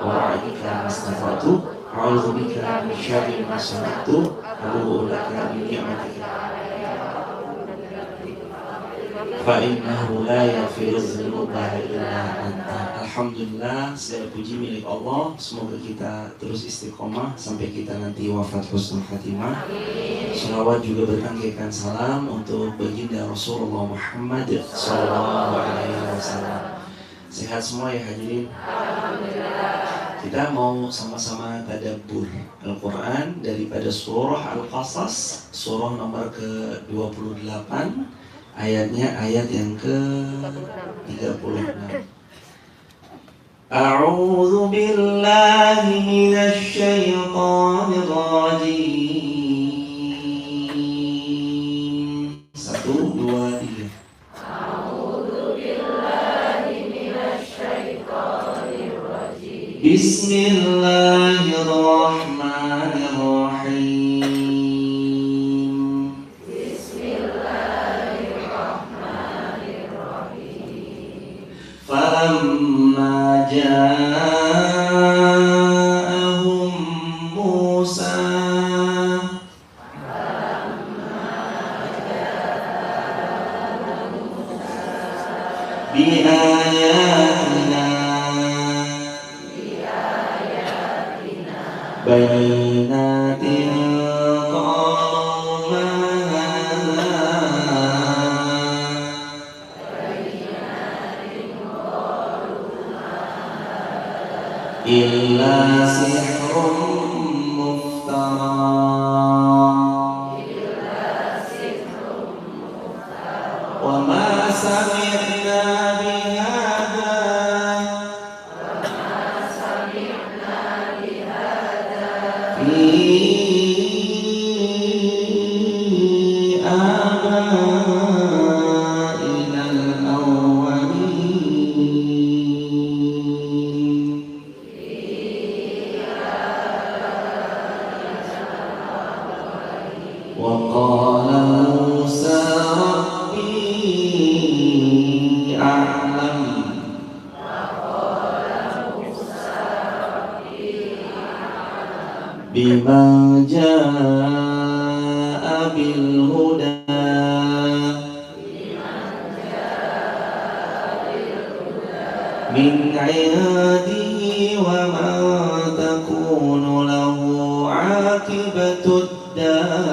wa'ika mastata'tu a'udzubika min syarri ma sana'tu abu'u laka bi ni'matika fa innahu la yaghfiru dzunuba illa anta. Alhamdulillah, segala puji milik Allah. Semoga kita terus istiqomah sampai kita nanti wafat husnul khatimah. Shalawat juga bertangkikan salam untuk baginda Rasulullah Muhammad sallallahu alaihi wasallam. Sehat semua ya hadirin. Kita mau sama-sama tadabbur Al-Quran daripada surah Al-Qasas, surah nomor ke-28, ayatnya ayat yang ke-36. A'udzu billahi minasy syaithanir rajim. 1, 2, 3. Bismillahirrahmanirrahim. Falamma ja'ahum Musa biayatina bayyinatin qalu ma illa sihrun muftara wa ma sami'na bihadza fi abaina al-awwalin. Wa qala Musa rabbi a'lam bima jaa'a bil huda min 'indihi wa ma takunu lahu 'aqibatud dar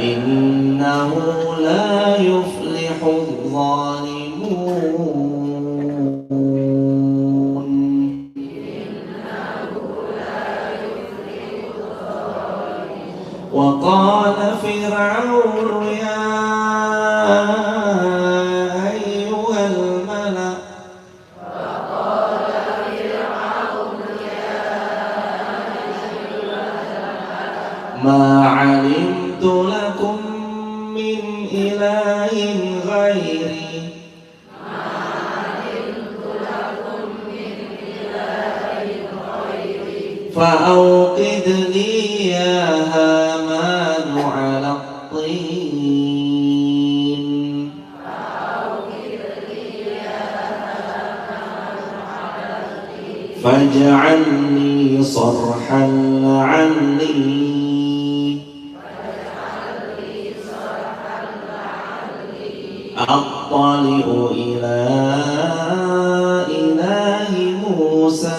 innahu la yuflihudh dhalimun. Wa qala fir'aun ya ayyuhal mala' ma 'alimtu lakum min ilahin ghairi fa'auqid li ya hamanu 'ala at-tin faj'alni sarhan la'alli attali'u ila ilahi Musa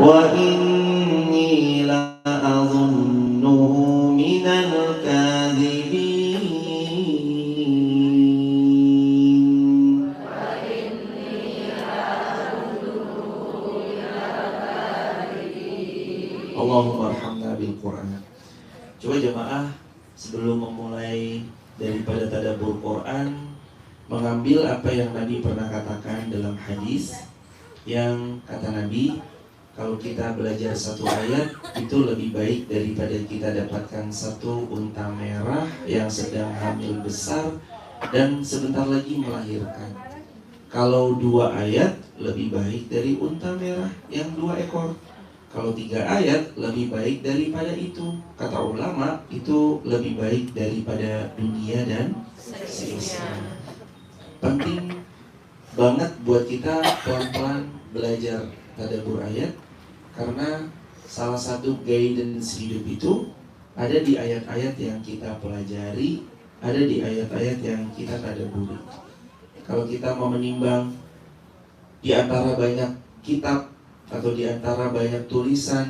wa inni la'adhunnuhu minal kadhibin. Allahumma arhamna bil Qur'an. Coba jemaah sebelum memulai daripada tadabbur Quran, mengambil apa yang Nabi pernah katakan dalam hadis, yang kata Nabi, kalau kita belajar satu ayat itu lebih baik daripada kita dapatkan satu unta merah yang sedang hamil besar dan sebentar lagi melahirkan. Kalau 2 ayat lebih baik dari unta merah yang 2 ekor. Kalau 3 ayat lebih baik daripada itu. Kata ulama itu lebih baik daripada dunia dan seisinya. Penting banget buat kita pelan-pelan belajar tadabbur ayat, karena salah satu guidance hidup itu ada di ayat-ayat yang kita pelajari, ada di ayat-ayat yang kita tadabburi. Kalau kita mau menimbang di antara banyak kitab atau di antara banyak tulisan,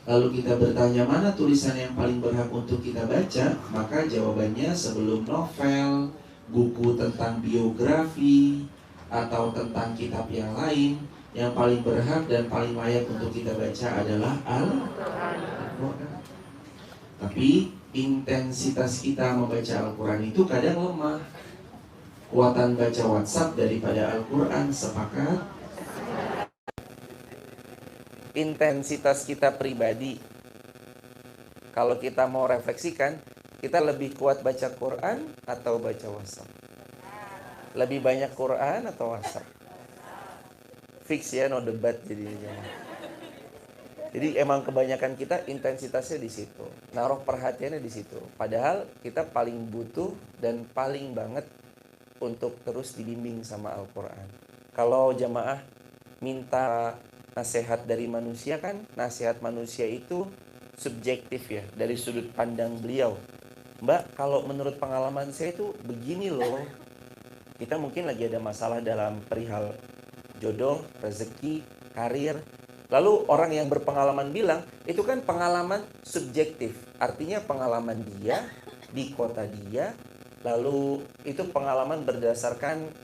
lalu kita bertanya mana tulisan yang paling berhak untuk kita baca, maka jawabannya sebelum novel, buku tentang biografi, atau tentang kitab yang lain, yang paling berhak dan paling layak untuk kita baca adalah Al-Quran. Tapi intensitas kita membaca Al-Quran itu kadang lemah. Kuatan baca WhatsApp daripada Al-Quran, sepakat? Intensitas kita pribadi, kalau kita mau refleksikan, kita lebih kuat baca Quran atau baca WhatsApp? Lebih banyak Quran atau WhatsApp? Fix ya, no debat jadinya. Jadi emang kebanyakan kita intensitasnya di situ, naruh perhatiannya di situ. Padahal kita paling butuh dan paling banget untuk terus dibimbing sama Al-Quran. Kalau jamaah minta nasihat dari manusia, kan nasihat manusia itu subjektif ya, dari sudut pandang beliau. Mbak, kalau menurut pengalaman saya itu begini loh. Kita mungkin lagi ada masalah dalam perihal jodoh, rezeki, karir. Lalu orang yang berpengalaman bilang, itu kan pengalaman subjektif. Artinya pengalaman dia, di kota dia. Lalu itu pengalaman berdasarkan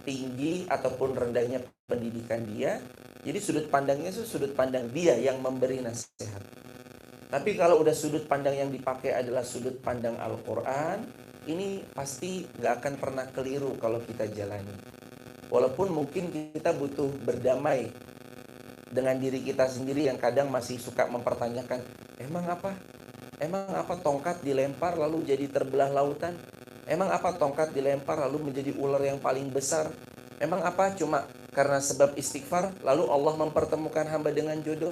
tinggi ataupun rendahnya pendidikan dia. Jadi sudut pandangnya itu sudut pandang dia yang memberi nasihat. Tapi kalau udah sudut pandang yang dipakai adalah sudut pandang Al-Quran, ini pasti gak akan pernah keliru kalau kita jalani. Walaupun mungkin kita butuh berdamai dengan diri kita sendiri yang kadang masih suka mempertanyakan, emang apa tongkat dilempar lalu jadi terbelah lautan? Emang apa tongkat dilempar lalu menjadi ular yang paling besar? Emang apa cuma karena sebab istighfar lalu Allah mempertemukan hamba dengan jodoh?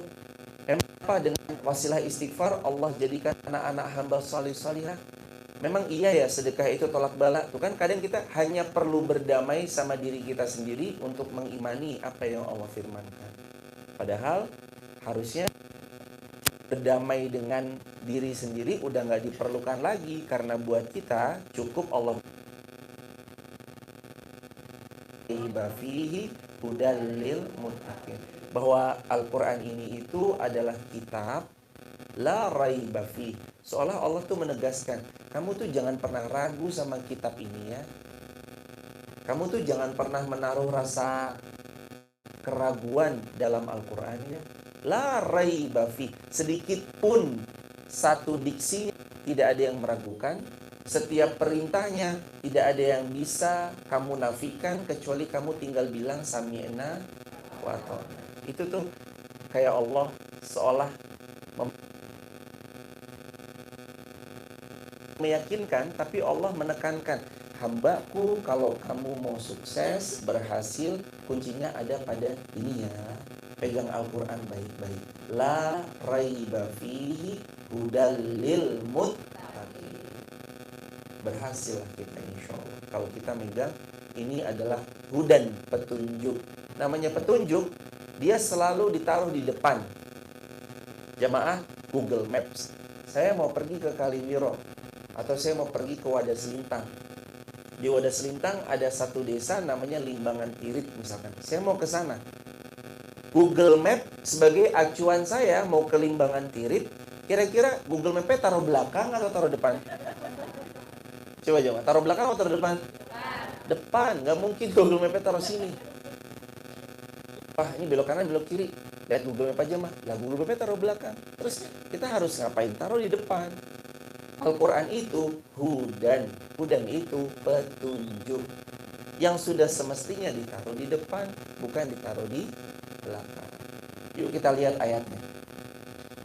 Emang apa dengan wasilah istighfar Allah jadikan anak-anak hamba salih-salihah? Memang iya ya sedekah itu tolak bala. Tuh kan kadang kita hanya perlu berdamai sama diri kita sendiri untuk mengimani apa yang Allah firmankan. Padahal harusnya berdamai dengan diri sendiri udah gak diperlukan lagi, karena buat kita cukup Allah fihi hudallil muttaqin, bahwa Al-Quran ini itu adalah kitab la raiba fihi. Seolah Allah tuh menegaskan, kamu tuh jangan pernah ragu sama kitab ini ya. Kamu tuh jangan pernah menaruh rasa keraguan dalam Al-Quran ya. La raiba fi, sedikit pun satu diksi tidak ada yang meragukan. Setiap perintahnya tidak ada yang bisa kamu nafikan, kecuali kamu tinggal bilang sami'na wa ata'na. Itu tuh kayak Allah seolah meyakinkan, tapi Allah menekankan, hambaku kalau kamu mau sukses, berhasil, kuncinya ada pada ini ya. Pegang Al-Quran baik-baik. La raiba fihi hudallil muttaqin. Berhasil kita insya Allah kalau kita megang ini adalah hudan, petunjuk. Namanya petunjuk, dia selalu ditaruh di depan. Jamaah Google Maps, saya mau pergi ke Kaliwiro atau saya mau pergi ke Wadah Selintang. Di Wadah Selintang ada satu desa namanya Limbangan Tirit misalkan. Saya mau ke sana. Google Map sebagai acuan saya mau ke Limbangan Tirit, kira-kira Google Map-nya taruh belakang atau taruh depan? Coba jawab, taruh belakang atau taruh depan? Depan, nggak mungkin Google Map-nya taruh sini. Wah, ini belok kanan, belok kiri. Lihat Google Map aja mah. Lah Google Map-nya taruh belakang. Terus kita harus ngapain? Taruh di depan. Al-Quran itu hudan. Hudan itu petunjuk. Yang sudah semestinya ditaruh di depan, bukan ditaruh di belakang. Yuk kita lihat ayatnya.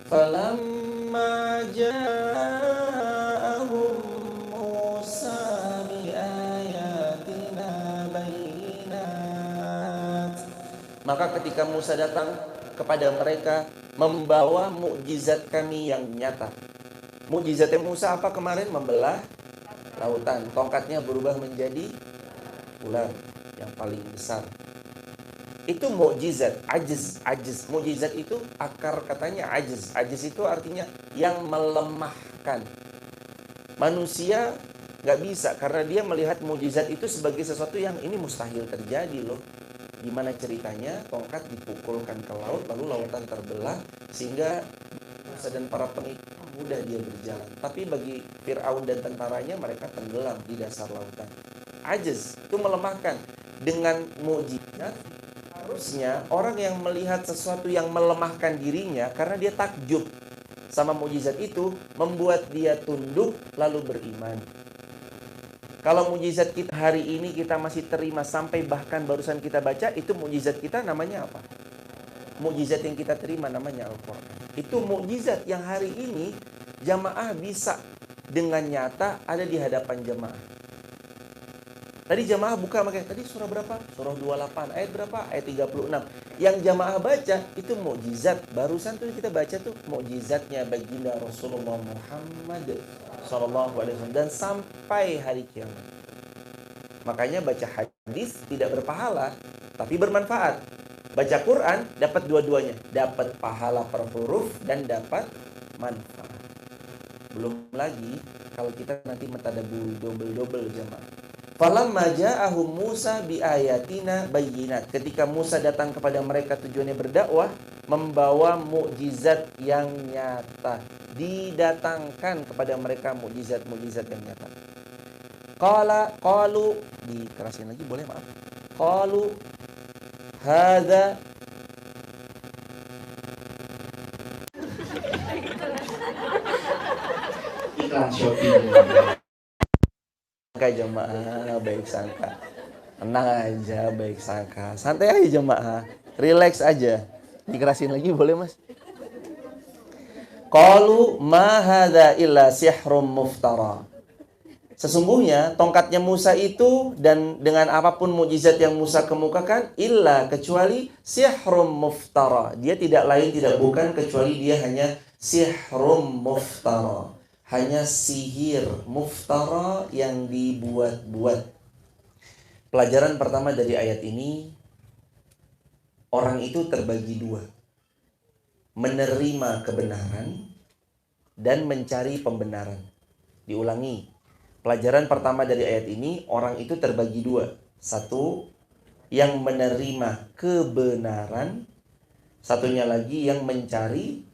Falamma ja'ahum Musa bi ayatina bayyinat Maka ketika Musa datang kepada mereka membawa mukjizat kami yang nyata. Mukjizatnya Musa apa kemarin? Membelah lautan. Tongkatnya berubah menjadi ular yang paling besar. Itu mukjizat. Ajiz. Mukjizat itu akar katanya ajiz. Ajiz itu artinya yang melemahkan. Manusia nggak bisa karena dia melihat mukjizat itu sebagai sesuatu yang ini mustahil terjadi loh. Gimana ceritanya tongkat dipukulkan ke laut lalu lautan terbelah sehingga Musa dan para pengikut mudah dia berjalan. Tapi bagi Fir'aun dan tentaranya mereka tenggelam di dasar lautan. Ajiz itu melemahkan. Dengan mukjizat harusnya orang yang melihat sesuatu yang melemahkan dirinya karena dia takjub sama mukjizat itu membuat dia tunduk lalu beriman. Kalau mukjizat kita hari ini kita masih terima sampai bahkan barusan kita baca, itu mukjizat kita namanya apa? Mukjizat yang kita terima namanya Al-Quran. Itu mukjizat yang hari ini jamaah bisa dengan nyata ada di hadapan jamaah. Tadi jamaah buka makanya tadi surah berapa? Surah 28, ayat berapa? Ayat 36. Yang jamaah baca itu mukjizat. Barusan tuh kita baca tuh mukjizatnya baginda Rasulullah Muhammad SAW dan sampai hari kiamat. Makanya baca hadis tidak berpahala tapi bermanfaat. Baca Quran dapat dua-duanya, dapat pahala per huruf dan dapat manfaat. Belum lagi kalau kita nanti mentadabbur double jamaah. Falamma ja'ahum Musa biayatina bayyinat. Ketika Musa datang kepada mereka tujuannya berdakwah, membawa mukjizat yang nyata. Didatangkan kepada mereka mukjizat yang nyata. Qalu dikerasin lagi boleh maaf. Qalu hadza Iklan Shopee. sangka jemaah, baik sangka. Tenang aja, baik sangka. Santai aja jemaah. Relax aja. Dikerasin lagi boleh mas? Qalu ma hadza illa sihrum muftara. Sesungguhnya tongkatnya Musa itu dan dengan apapun mukjizat yang Musa kemukakan illa kecuali sihrum muftara. Dia tidak lain tidak bukan kecuali dia hanya sihrum muftara. Hanya sihir muftara yang dibuat-buat. Pelajaran pertama dari ayat ini, orang itu terbagi dua. Menerima kebenaran dan mencari pembenaran. Diulangi. Pelajaran pertama dari ayat ini, orang itu terbagi dua. Satu, yang menerima kebenaran. Satunya lagi yang mencari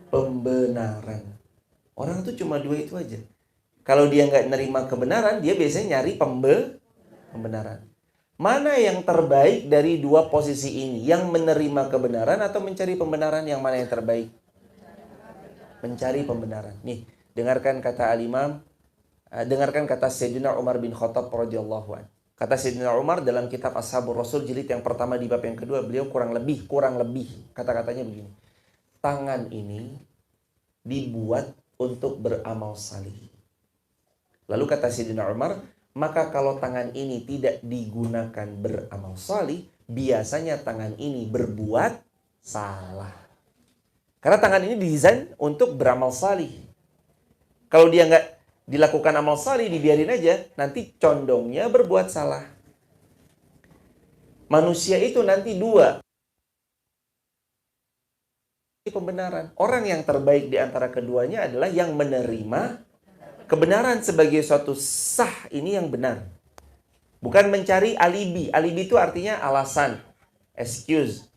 pembenaran. Orang itu cuma dua itu aja. Kalau dia nggak nerima kebenaran, dia biasanya nyari pembenaran. Mana yang terbaik dari dua posisi ini? Yang menerima kebenaran atau mencari pembenaran, yang mana yang terbaik? Mencari pembenaran. Nih, dengarkan kata al-Imam, dengarkan kata Sayyidina Umar bin Khattab radhiyallahu anhu. Kata Sayyidina Umar dalam kitab Ashabur Rasul jilid yang pertama di bab yang kedua, beliau kurang lebih kata-katanya begini. Tangan ini dibuat untuk beramal salih. Lalu kata Sayyidina Umar, maka kalau tangan ini tidak digunakan beramal salih, biasanya tangan ini berbuat salah. Karena tangan ini didesain untuk beramal salih. Kalau dia nggak dilakukan amal salih, dibiarin aja, nanti condongnya berbuat salah. Manusia itu nanti dua. Pembenaran. Orang yang terbaik di antara keduanya adalah yang menerima kebenaran sebagai suatu sah ini yang benar. Bukan mencari alibi. Alibi itu artinya alasan, excuse.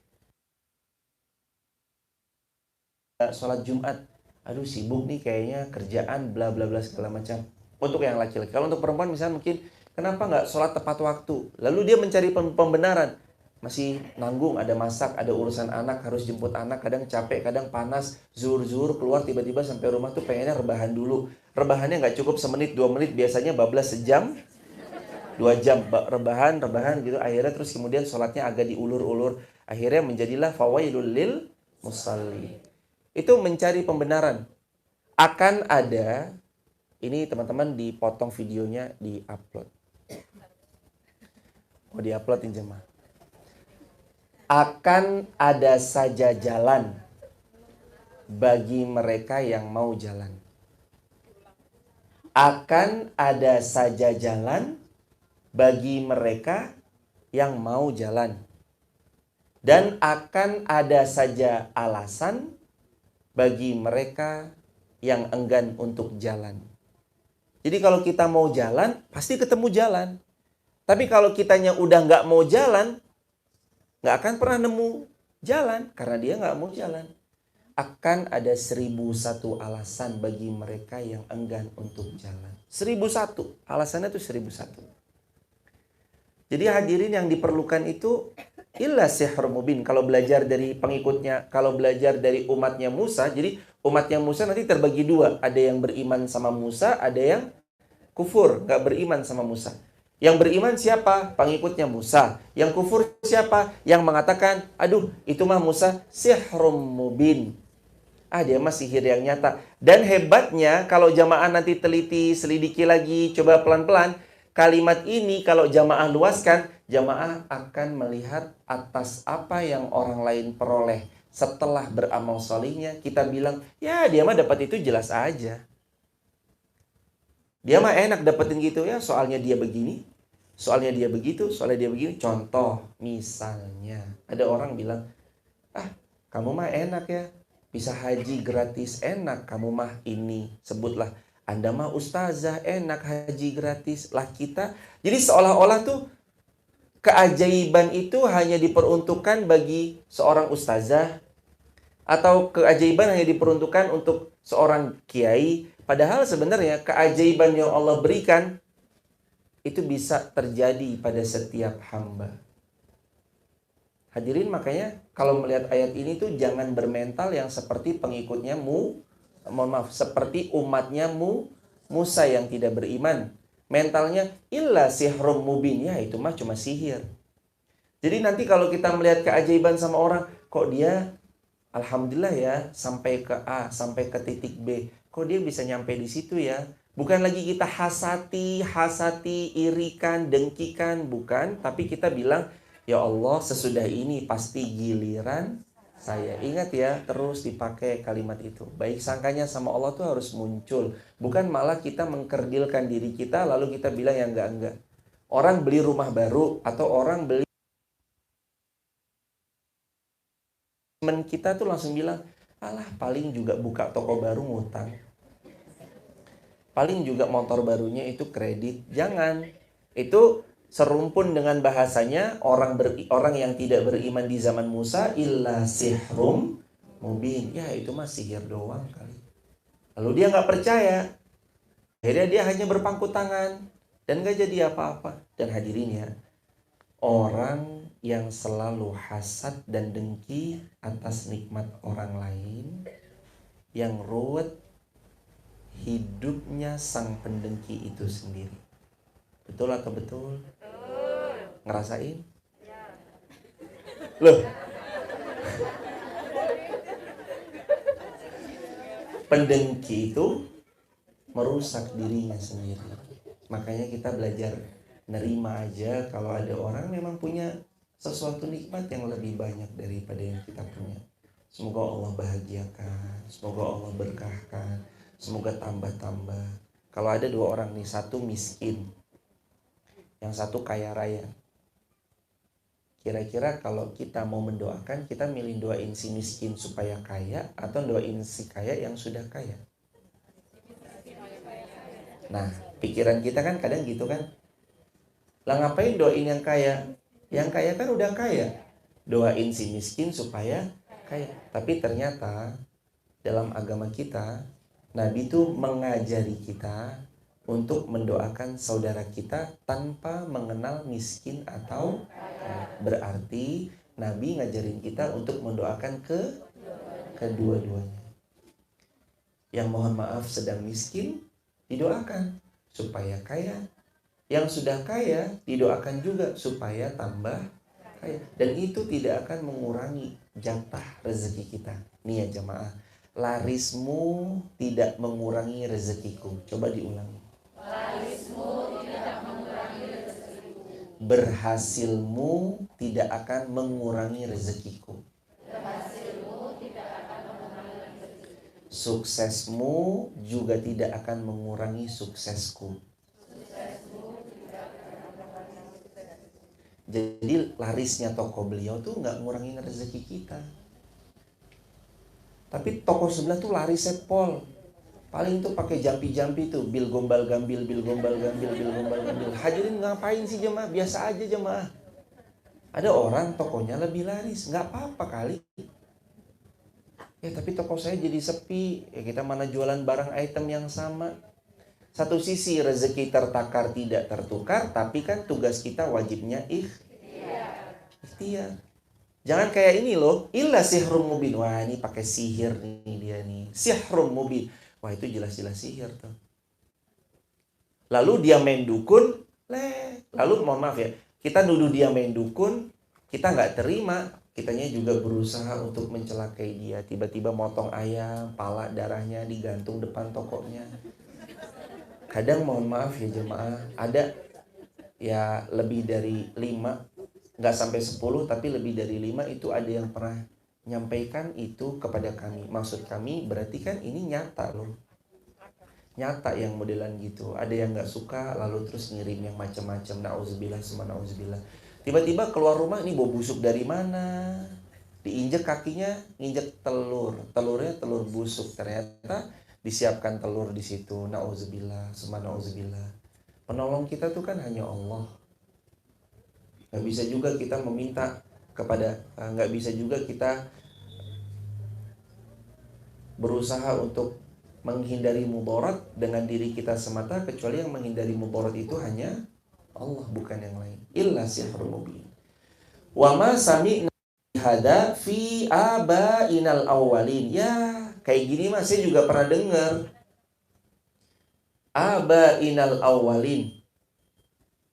Sholat Jumat, aduh sibuk nih kayaknya kerjaan bla bla bla segala macam. Untuk yang laki-laki. Kalau untuk perempuan misalnya mungkin kenapa nggak sholat tepat waktu? Lalu dia mencari pembenaran. Masih nanggung, ada masak, ada urusan anak, harus jemput anak, kadang capek, kadang panas, zuhur keluar tiba-tiba sampai rumah tuh pengennya rebahan dulu. Rebahannya nggak cukup semenit, 2 menit, biasanya bablas sejam, 2 jam, rebahan gitu. Akhirnya terus kemudian sholatnya agak diulur-ulur. Akhirnya menjadilah fawailul lil musalli. Itu mencari pembenaran. Akan ada, ini teman-teman dipotong videonya, di-upload. Oh di-upload jemaah. akan ada saja jalan bagi mereka yang mau jalan. Akan ada saja jalan bagi mereka yang mau jalan. Dan akan ada saja alasan bagi mereka yang enggan untuk jalan. Jadi kalau kita mau jalan, pasti ketemu jalan. Tapi kalau kitanya udah nggak mau jalan, nggak akan pernah nemu jalan. Karena dia nggak mau jalan. Akan ada 1001 alasan bagi mereka yang enggan untuk jalan. 1001. Alasannya itu 1001. Jadi hadirin yang diperlukan itu illa sihr mubin. Kalau belajar dari pengikutnya, kalau belajar dari umatnya Musa, jadi umatnya Musa nanti terbagi dua. Ada yang beriman sama Musa, ada yang kufur, nggak beriman sama Musa. Yang beriman siapa? Pengikutnya Musa. Yang kufur siapa? Yang mengatakan, aduh itu mah Musa sihrum mubin. Dia mah sihir yang nyata. Dan hebatnya kalau jamaah nanti teliti, selidiki lagi, coba pelan-pelan. Kalimat ini kalau jamaah luaskan, jamaah akan melihat atas apa yang orang lain peroleh. Setelah beramal solihnya, kita bilang, ya dia mah dapat itu jelas aja. Dia mah enak dapetin gitu ya, soalnya dia begini, soalnya dia begitu, soalnya dia begini. Contoh, misalnya, ada orang bilang, kamu mah enak ya, bisa haji gratis, enak. Kamu mah ini, sebutlah, Anda mah ustazah, enak haji gratis. Lah kita, jadi seolah-olah tuh keajaiban itu hanya diperuntukkan bagi seorang ustazah, atau keajaiban hanya diperuntukkan untuk seorang kiai. Padahal sebenarnya keajaiban yang Allah berikan itu bisa terjadi pada setiap hamba. Hadirin, makanya kalau melihat ayat ini tuh jangan bermental yang seperti pengikutnya seperti umatnya Musa yang tidak beriman. Mentalnya illa sihrum mubin, ya itu mah cuma sihir. Jadi nanti kalau kita melihat keajaiban sama orang, kok dia alhamdulillah ya sampai ke A, sampai ke titik B, kok dia bisa nyampe di situ ya. Bukan lagi kita hasati, irikan, dengkikan, bukan. Tapi kita bilang, ya Allah sesudah ini pasti giliran saya. Ingat ya, terus dipakai kalimat itu. Baik sangkanya sama Allah tuh harus muncul. Bukan malah kita mengkerdilkan diri kita lalu kita bilang ya enggak. Orang beli rumah baru atau orang beli, teman kita tuh langsung bilang, alah paling juga buka toko baru ngutang. Paling juga motor barunya itu kredit. Jangan. Itu serumpun dengan bahasanya orang yang tidak beriman di zaman Musa, illa sihrum mubin. Ya itu mah sihir doang kali. Lalu dia nggak percaya. Akhirnya dia hanya berpangku tangan dan nggak jadi apa-apa. Dan hadirin ya, orang yang selalu hasad dan dengki atas nikmat orang lain, yang ruwet hidupnya sang pendengki itu sendiri. Betul atau betul? Ngerasain? Loh. Pendengki itu merusak dirinya sendiri. Makanya kita belajar nerima aja kalau ada orang memang punya sesuatu nikmat yang lebih banyak daripada yang kita punya. Semoga Allah bahagiakan, semoga Allah berkahkan, semoga tambah-tambah. Kalau ada dua orang nih, satu miskin, yang satu kaya raya. Kira-kira kalau kita mau mendoakan, kita milih doain si miskin supaya kaya atau doain si kaya yang sudah kaya? Nah, pikiran kita kan kadang gitu kan. Lah ngapain doain yang kaya? Yang kaya kan udah kaya. Doain si miskin supaya kaya. Tapi ternyata dalam agama kita, Nabi itu mengajari kita untuk mendoakan saudara kita tanpa mengenal miskin atau kaya. Berarti Nabi ngajarin kita untuk mendoakan kedua-duanya. Yang mohon maaf sedang miskin, didoakan supaya kaya. Yang sudah kaya, didoakan juga supaya tambah kaya. Dan itu tidak akan mengurangi jatah rezeki kita. Nih ya jamaah, larismu tidak mengurangi rezekiku. Coba diulangi. Larismu tidak mengurangi rezekiku. berhasilmu tidak akan mengurangi rezekiku. Suksesmu juga tidak akan mengurangi suksesku. Jadi larisnya toko beliau tuh nggak ngurangin rezeki kita. Tapi toko sebelah tuh larisnya pol. Paling tuh pakai jampi-jampi tuh, bil gombal gambil, bil gombal gambil, bil gombal gambil. Hadirin ngapain sih jemaah? Biasa aja jemaah. Ada orang tokonya lebih laris, nggak apa-apa kali. Ya tapi toko saya jadi sepi. Ya kita mana jualan barang item yang sama. Satu sisi rezeki tertakar tidak tertukar, tapi kan tugas kita wajibnya ikhtiar. Jangan kayak ini loh, illa sihrum mubin. Wah ini pakai sihir nih dia nih. Sihrum mubin. Wah itu jelas-jelas sihir tuh. Lalu dia main dukun, lalu mohon maaf ya, kita nuduh dia main dukun, kita nggak terima, kitanya juga berusaha untuk mencelakai dia. Tiba-tiba motong ayam, pala darahnya digantung depan tokonya. Kadang mohon maaf ya jemaah, ada ya lebih dari 5, nggak sampai 10, tapi lebih dari 5 itu ada yang pernah nyampaikan itu kepada kami. Maksud kami berarti kan ini nyata loh. Nyata yang modelan gitu. Ada yang nggak suka lalu terus ngirim yang macam-macam. Nauzubillah summa nauzubillah. Tiba-tiba keluar rumah, ini bau busuk dari mana? Diinjek kakinya, nginjek telur. Telurnya telur busuk. Ternyata disiapkan telur di situ. Nauzubillah summa nauzubillah. Penolong kita tuh kan hanya Allah. Nggak bisa juga kita meminta kepada, nggak bisa juga kita berusaha untuk menghindari mudarat dengan diri kita semata, kecuali yang menghindari mudarat itu hanya Allah, bukan yang lain. Illa sihrul mubin. Wa ma sami'na hada fi abainal awwalin. Ya, kayak gini mah saya juga pernah dengar. Abainal awwalin.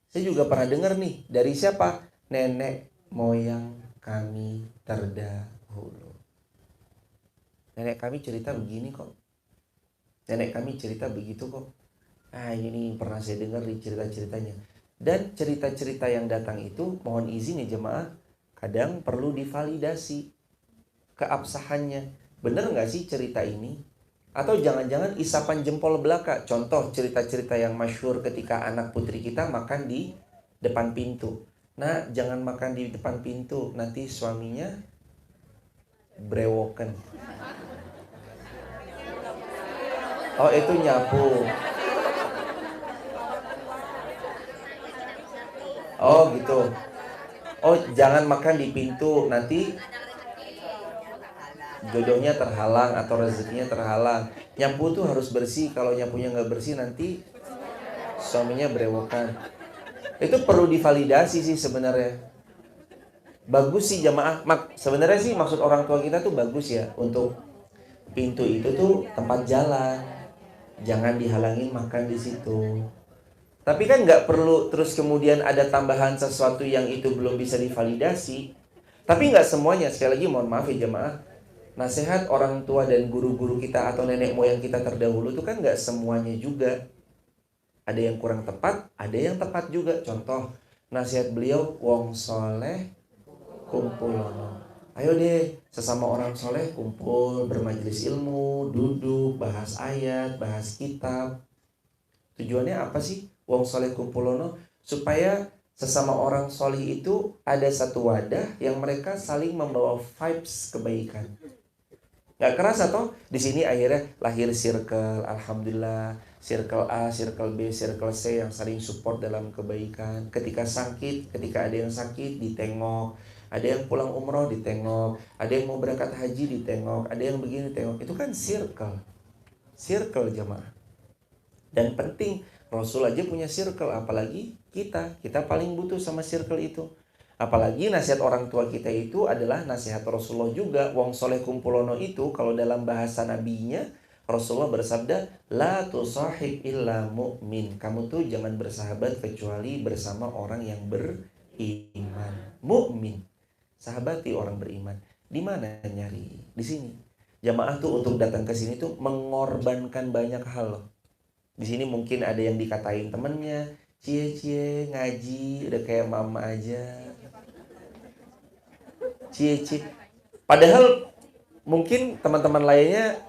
Saya juga pernah dengar nih dari siapa? Nenek moyang kami terdahulu. Nenek kami cerita begini kok. Nenek kami cerita begitu kok. Ini pernah saya dengar di cerita-ceritanya. Dan cerita-cerita yang datang itu, mohon izin ya jemaah, kadang perlu divalidasi keabsahannya. Bener nggak sih cerita ini? Atau jangan-jangan isapan jempol belaka. Contoh cerita-cerita yang masyhur ketika anak putri kita makan di depan pintu. Nah, jangan makan di depan pintu, nanti suaminya brewoken. Oh itu nyapu. Oh gitu. Oh jangan makan di pintu, nanti jodohnya terhalang atau rezekinya terhalang. Nyapu tuh harus bersih. Kalau nyapunya nggak bersih nanti suaminya brewokan. Itu perlu divalidasi sih sebenarnya. Bagus sih jamaah. Sebenarnya sih maksud orang tua kita tuh bagus ya, untuk pintu itu tuh tempat jalan. Jangan dihalangin makan di situ. Tapi kan nggak perlu terus kemudian ada tambahan sesuatu yang itu belum bisa divalidasi. Tapi nggak semuanya. Sekali lagi mohon maaf ya jemaah. Nasihat orang tua dan guru-guru kita atau nenek moyang kita terdahulu itu kan nggak semuanya juga. Ada yang kurang tepat, ada yang tepat juga. Contoh nasihat beliau, wong soleh kumpulono. Ayo deh, sesama orang soleh kumpul, bermajelis ilmu, duduk, bahas ayat, bahas kitab. Tujuannya apa sih? Wong soleh kumpulono, supaya sesama orang soleh itu ada satu wadah yang mereka saling membawa vibes kebaikan. Gak kerasa toh? Di sini akhirnya lahir circle, alhamdulillah, circle A, circle B, circle C yang saling support dalam kebaikan. Ketika sakit, ketika ada yang sakit ditengok. Ada yang pulang umroh ditengok, ada yang mau berangkat haji ditengok, ada yang begini ditengok. Itu kan circle jemaah. Dan penting, Rasul aja punya circle, apalagi kita paling butuh sama circle itu. Apalagi nasihat orang tua kita itu adalah nasihat Rasulullah juga. Wong soleh kumpulono itu kalau dalam bahasa nabinya, Rasulullah bersabda, la tusahib illa mu'min. Kamu tuh jangan bersahabat kecuali bersama orang yang beriman. Mu'min. Sahabati orang beriman. Di mana nyari? Di sini. Jamaah tuh untuk datang ke sini tuh mengorbankan banyak hal loh. Di sini mungkin ada yang dikatain temennya, Cie-cie ngaji udah kayak mama aja. Cie-cie. Padahal mungkin teman-teman lainnya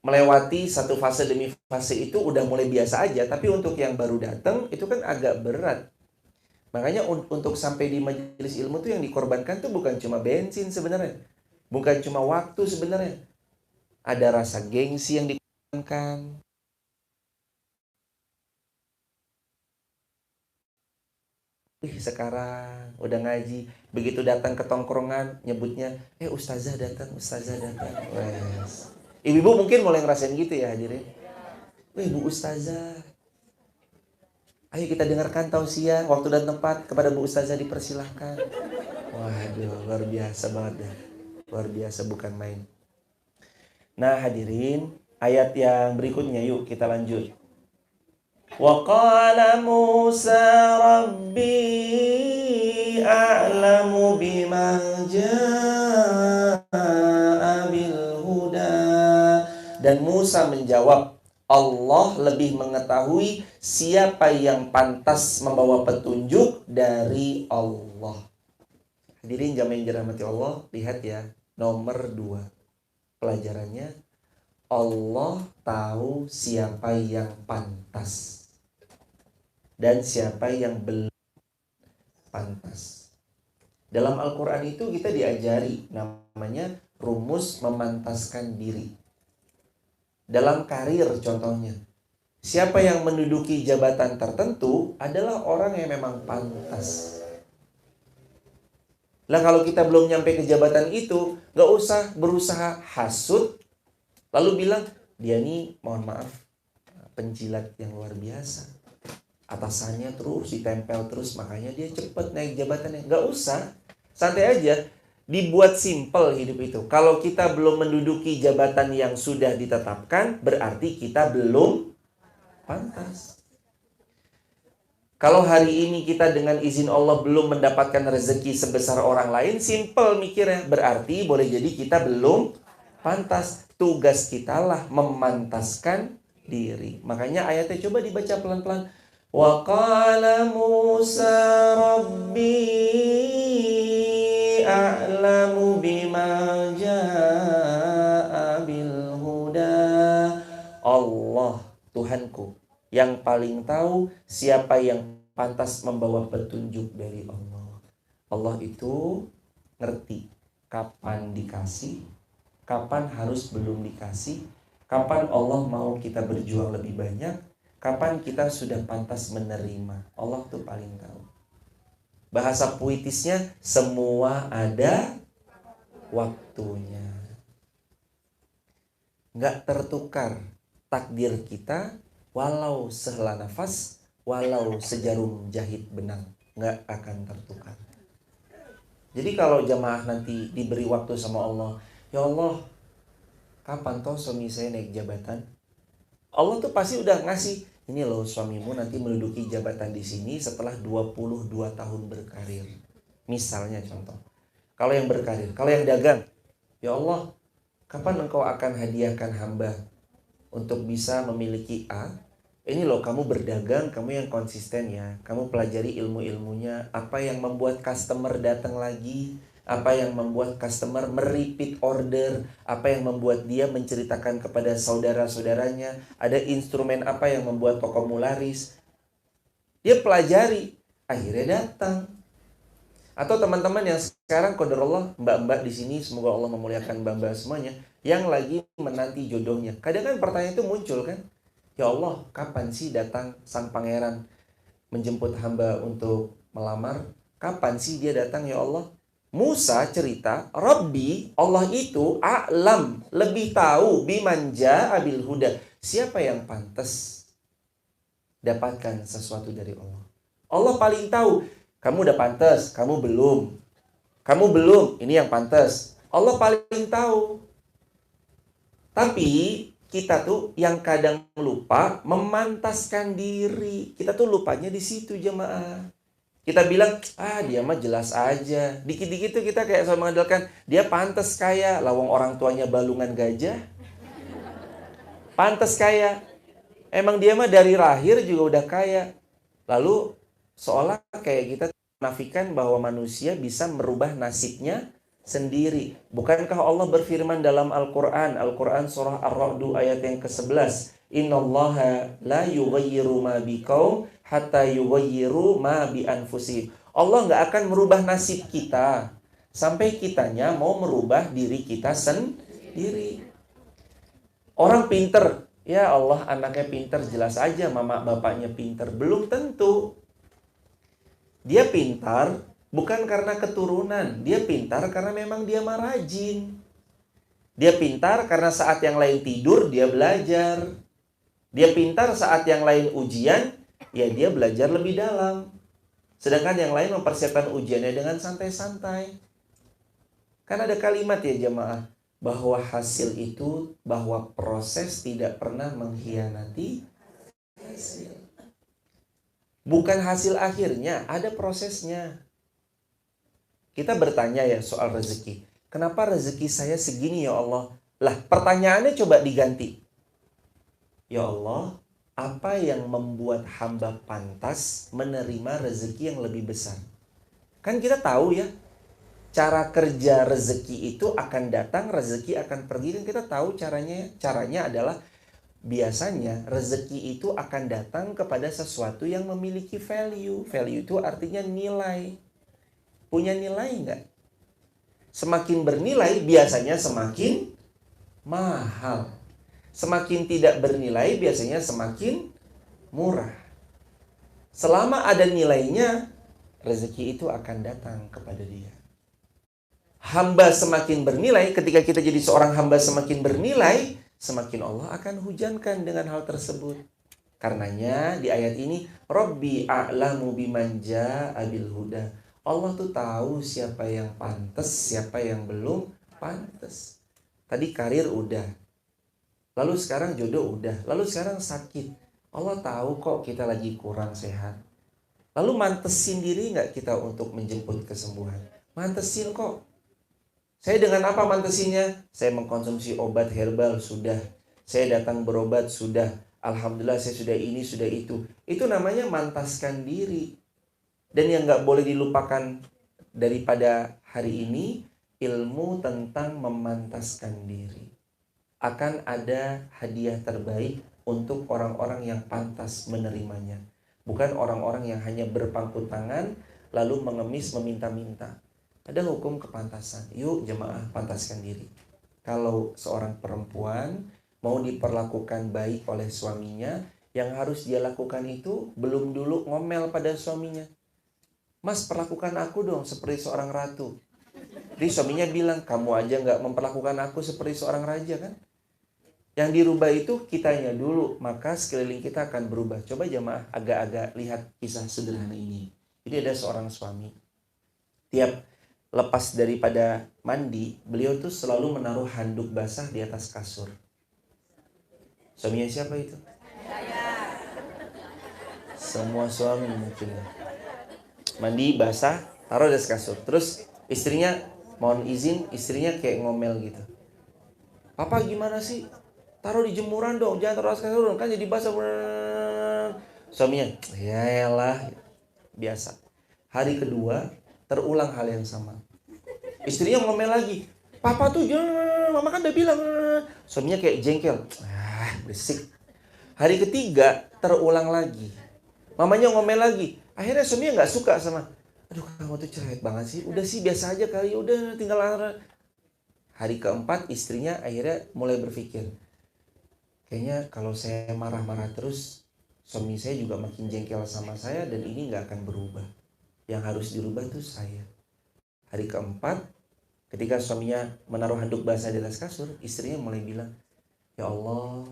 melewati satu fase demi fase itu udah mulai biasa aja, tapi untuk yang baru datang itu kan agak berat. Makanya untuk sampai di majelis ilmu tuh yang dikorbankan tuh bukan cuma bensin sebenarnya, bukan cuma waktu sebenarnya, ada rasa gengsi yang dikorbankan. Sekarang udah ngaji, begitu datang ke tongkrongan nyebutnya, ustazah datang, ustazah datang. Wes. Ibu-ibu mungkin mulai ngerasain gitu ya hadirin. Bu ustazah, ayo kita dengarkan tausiah, waktu dan tempat kepada Bu ustazah dipersilahkan. Waduh, luar biasa banget ya. Luar biasa, bukan main. Nah hadirin, ayat yang berikutnya yuk kita lanjut. Wa qala Musa Rabbi a'lamu biman jaa'a bil huda. Dan Musa menjawab, Allah lebih mengetahui siapa yang pantas membawa petunjuk dari Allah. Hadirin jamaah yang dirahmati Allah, lihat ya, nomor 2 pelajarannya, Allah tahu siapa yang pantas dan siapa yang belum pantas. Dalam Al-Quran itu kita diajari namanya rumus memantaskan diri. Dalam karir contohnya, siapa yang menduduki jabatan tertentu adalah orang yang memang pantas. Lah kalau kita belum nyampe ke jabatan itu, gak usah berusaha hasut, lalu bilang, dia nih mohon maaf, penjilat yang luar biasa. Atasannya terus ditempel terus, makanya dia cepat naik jabatannya. Gak usah, santai aja. Dibuat simple hidup itu. Kalau kita belum menduduki jabatan yang sudah ditetapkan, berarti kita belum pantas. Kalau hari ini kita dengan izin Allah belum mendapatkan rezeki sebesar orang lain, simple mikirnya. Berarti boleh jadi kita belum pantas. Tugas kita lah memantaskan diri. Makanya ayatnya coba dibaca pelan-pelan. Wa qala Musa Rabbi a'lamu bima jaa'a bil huda. Allah, Tuhanku, yang paling tahu siapa yang pantas membawa petunjuk dari Allah. Allah itu ngerti kapan dikasih, kapan harus belum dikasih, kapan Allah mau kita berjuang lebih banyak, kapan kita sudah pantas menerima. Allah tuh paling tahu. Bahasa puitisnya, semua ada waktunya. Nggak tertukar takdir kita, walau sehela nafas, walau sejarum jahit benang, nggak akan tertukar. Jadi kalau jamaah nanti diberi waktu sama Allah, ya Allah, kapan toh suami saya naik jabatan? Allah tuh pasti udah ngasih, ini loh suamimu nanti menduduki jabatan di sini setelah 22 tahun berkarir. Misalnya contoh. Kalau yang berkarir, kalau yang dagang, ya Allah, kapan engkau akan hadiahkan hamba untuk bisa memiliki A? Ini loh kamu berdagang, kamu yang konsisten ya. Kamu pelajari ilmu-ilmunya. Apa yang membuat customer datang lagi? Apa yang membuat customer merepeat order? Apa yang membuat dia menceritakan kepada saudara-saudaranya? Ada instrumen apa yang membuat tokomu laris? Dia pelajari, akhirnya datang. Atau teman-teman yang sekarang qadarullah, mbak-mbak di sini, semoga Allah memuliakan mbak-mbak semuanya, yang lagi menanti jodohnya. Kadang kan pertanyaan itu muncul kan, ya Allah, kapan sih datang sang pangeran menjemput hamba untuk melamar? Kapan sih dia datang ya Allah? Musa cerita, Rabbi, Allah itu a'lam, lebih tahu bimanja abil huda. Siapa yang pantas dapatkan sesuatu dari Allah? Allah paling tahu. Kamu udah pantas, kamu belum. Kamu belum, ini yang pantas. Allah paling tahu. Tapi kita tuh yang kadang lupa memantaskan diri. Kita tuh lupanya di situ jemaah. Kita bilang, dia mah jelas aja. Dikit-dikit tuh kita kayak selalu mengandalkan, dia pantas kaya. Lawang orang tuanya balungan gajah. Pantas kaya. Emang dia mah dari lahir juga udah kaya. Lalu seolah kayak kita menafikan bahwa manusia bisa merubah nasibnya sendiri. Bukankah Allah berfirman dalam Al-Quran surah Ar-Ra'd ayat yang ke-11, Innallaha la yughayyiru ma biqaum hatta yughayyiru ma bi anfusihim. Allah nggak akan merubah nasib kita sampai kitanya mau merubah diri kita sendiri. Orang pinter, ya Allah anaknya pinter, jelas aja mama bapaknya pinter. Belum tentu. Dia pintar bukan karena keturunan. Dia pintar karena memang dia mah rajin. Dia pintar karena saat yang lain tidur, dia belajar. Dia pintar saat yang lain ujian, ya dia belajar lebih dalam. Sedangkan yang lain mempersiapkan ujiannya dengan santai-santai. Kan ada kalimat ya jemaah, bahwa hasil itu, bahwa proses tidak pernah mengkhianati hasil. Bukan hasil akhirnya, ada prosesnya. Kita bertanya ya soal rezeki. Kenapa rezeki saya segini ya Allah? Lah pertanyaannya coba diganti. Ya Allah, apa yang membuat hamba pantas menerima rezeki yang lebih besar? Kan kita tahu ya, cara kerja rezeki itu akan datang, rezeki akan pergi. Dan kita tahu caranya adalah biasanya rezeki itu akan datang kepada sesuatu yang memiliki value. Value itu artinya nilai. Punya nilai enggak? Semakin bernilai biasanya semakin mahal. Semakin tidak bernilai biasanya semakin murah. Selama ada nilainya, rezeki itu akan datang kepada dia. Hamba semakin bernilai, ketika kita jadi seorang hamba semakin bernilai, semakin Allah akan hujankan dengan hal tersebut. Karenanya di ayat ini, Rabbi a'lamu biman jaa'a bil huda. Allah tuh tahu siapa yang pantas, siapa yang belum pantas. Tadi karir udah. Lalu sekarang jodoh udah. Lalu sekarang sakit. Allah tahu kok kita lagi kurang sehat. Lalu mantesin diri nggak kita untuk menjemput kesembuhan? Mantesin kok. Saya dengan apa mantesinya? Saya mengkonsumsi obat herbal, sudah. Saya datang berobat, sudah. Alhamdulillah saya sudah ini, sudah itu. Itu namanya mantaskan diri. Dan yang nggak boleh dilupakan daripada hari ini, ilmu tentang memantaskan diri. Akan ada hadiah terbaik untuk orang-orang yang pantas menerimanya. Bukan orang-orang yang hanya berpangku tangan, lalu mengemis meminta-minta. Ada hukum kepantasan. Yuk jemaah pantaskan diri. Kalau seorang perempuan mau diperlakukan baik oleh suaminya, yang harus dia lakukan itu belum dulu ngomel pada suaminya. Mas perlakukan aku dong seperti seorang ratu. Jadi suaminya bilang, kamu aja gak memperlakukan aku seperti seorang raja kan. Yang dirubah itu kitanya dulu, maka sekeliling kita akan berubah. Coba jemaah agak-agak lihat kisah sederhana ini. Jadi ada seorang suami. Tiap lepas daripada mandi, beliau tuh selalu menaruh handuk basah di atas kasur. Suaminya siapa itu? Semua suami mungkin. Mandi basah, taruh di atas kasur. Terus istrinya, mohon izin, istrinya kayak ngomel gitu. Papa gimana sih? Taruh di jemuran dong, jangan taruh di atas kasur dong, kan jadi basah. Suaminya, ya elah, biasa. Hari kedua, terulang hal yang sama. Istrinya ngomel lagi. Papa tuh, mama kan udah bilang. Suaminya kayak jengkel. Berisik. Hari ketiga, terulang lagi. Mamanya ngomel lagi. Akhirnya suaminya gak suka sama. Aduh kamu tuh cerewet banget sih. Udah sih biasa aja kali. Udah tinggal. Hari keempat, istrinya akhirnya mulai berpikir. Kayaknya kalau saya marah-marah terus, suami saya juga makin jengkel sama saya. Dan ini gak akan berubah. Yang harus dirubah itu saya. Hari keempat, ketika suaminya menaruh handuk basah di atas kasur, istrinya mulai bilang, ya Allah,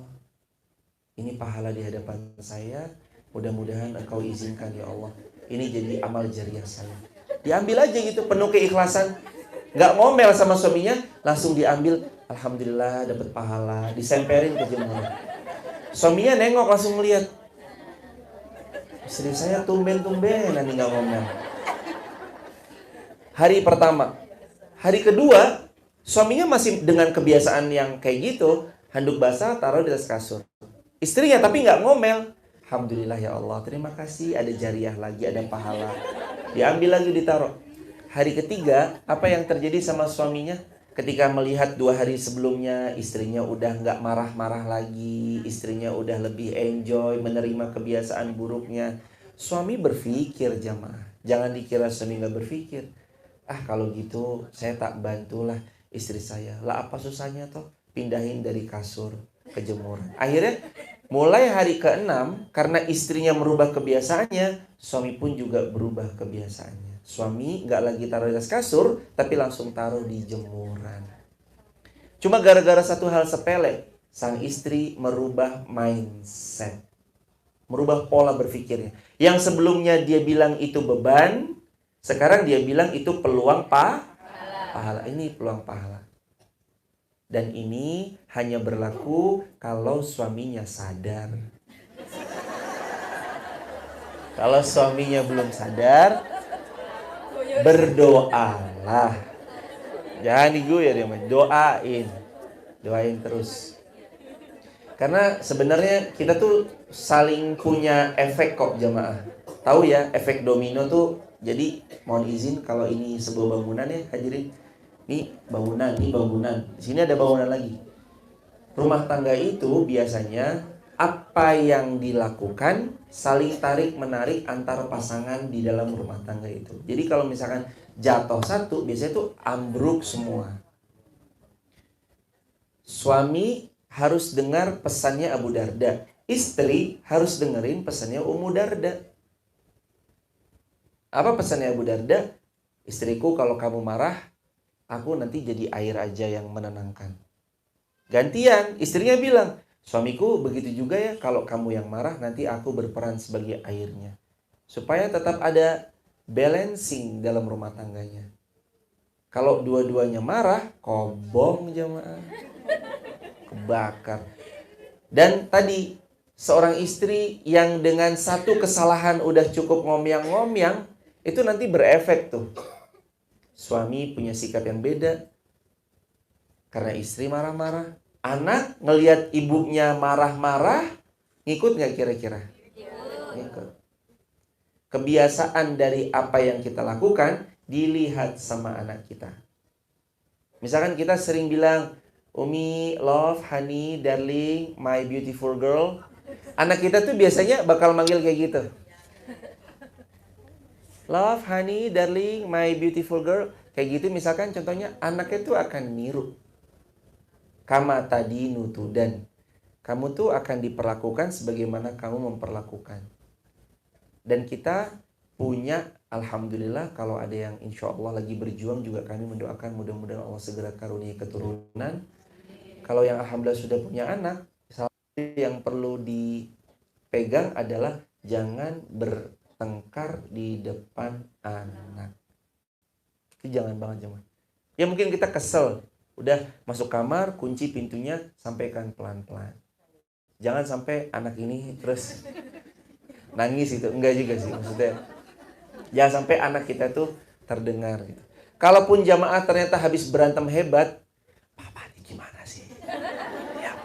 ini pahala di hadapan saya, mudah-mudahan Engkau izinkan ya Allah. Ini jadi amal jariah saya. Diambil aja gitu, penuh keikhlasan. Gak ngomel sama suaminya, langsung diambil. Alhamdulillah dapat pahala, disemperin ke jemuran. Suaminya nengok langsung ngeliat. Istri saya tumben-tumben nanti gak ngomel. Hari pertama. Hari kedua, suaminya masih dengan kebiasaan yang kayak gitu, handuk basah taruh di atas kasur. Istrinya tapi nggak ngomel. Alhamdulillah ya Allah, terima kasih, ada jariah lagi, ada pahala. Diambil lagi, ditaruh. Hari ketiga, apa yang terjadi sama suaminya? Ketika melihat 2 hari sebelumnya, istrinya udah nggak marah-marah lagi, istrinya udah lebih enjoy, menerima kebiasaan buruknya. Suami berpikir, jamaah. Jangan dikira suami nggak berpikir. Ah, kalau gitu saya tak bantulah istri saya. Lah apa susahnya toh? Pindahin dari kasur ke jemuran. Akhirnya mulai hari ke-6, karena istrinya merubah kebiasaannya, suami pun juga berubah kebiasaannya. Suami nggak lagi taruh di atas kasur, tapi langsung taruh di jemuran. Cuma gara-gara satu hal sepele, sang istri merubah mindset, merubah pola berpikirnya. Yang sebelumnya dia bilang itu beban, sekarang dia bilang itu peluang pahala. Ini peluang pahala. Dan ini hanya berlaku kalau suaminya sadar. Kalau suaminya belum sadar, berdoalah. Jangan diguyur ya, doain. Doain terus. Karena sebenarnya kita tuh saling punya efek kok, jamaah. Tahu ya, efek domino tuh. Jadi mohon izin kalau ini sebuah bangunan ya, hadirin. Ini bangunan, ini bangunan. Di sini ada bangunan lagi. Rumah tangga itu biasanya apa yang dilakukan saling tarik menarik antar pasangan di dalam rumah tangga itu. Jadi kalau misalkan jatuh satu, biasanya itu ambruk semua. Suami harus dengar pesannya Abu Darda. Istri harus dengerin pesannya Ummu Darda. Apa pesannya Abu Darda? Istriku, kalau kamu marah, aku nanti jadi air aja yang menenangkan. Gantian, istrinya bilang, suamiku begitu juga ya, kalau kamu yang marah, nanti aku berperan sebagai airnya. Supaya tetap ada balancing dalam rumah tangganya. Kalau dua-duanya marah, kobong jamaah. Kebakar. Dan tadi, seorang istri yang dengan satu kesalahan udah cukup ngomyang-ngomyang, itu nanti berefek tuh. Suami punya sikap yang beda karena istri marah-marah. Anak ngelihat ibunya marah-marah, ngikut nggak kira-kira? Ngikut. Kebiasaan dari apa yang kita lakukan dilihat sama anak kita. Misalkan kita sering bilang, Umi, love, honey, darling, my beautiful girl. Anak kita tuh biasanya bakal manggil kayak gitu. Love, honey, darling, my beautiful girl. Kayak gitu misalkan contohnya anaknya tuh akan niru. Kama tadi nutudan. Kamu tuh akan diperlakukan sebagaimana kamu memperlakukan. Dan kita punya, alhamdulillah, kalau ada yang insya Allah lagi berjuang juga kami mendoakan mudah-mudahan Allah segera karunia keturunan. Kalau yang alhamdulillah sudah punya anak, yang perlu dipegang adalah jangan bertengkar di depan anak. Itu jangan banget, jangan. Ya mungkin kita kesel, udah masuk kamar, kunci pintunya, sampaikan pelan-pelan. Jangan sampai anak ini terus nangis itu, enggak juga sih maksudnya. Jangan sampai anak kita tuh terdengar gitu. Kalaupun jamaah ternyata habis berantem hebat, papa ini gimana sih? Ya,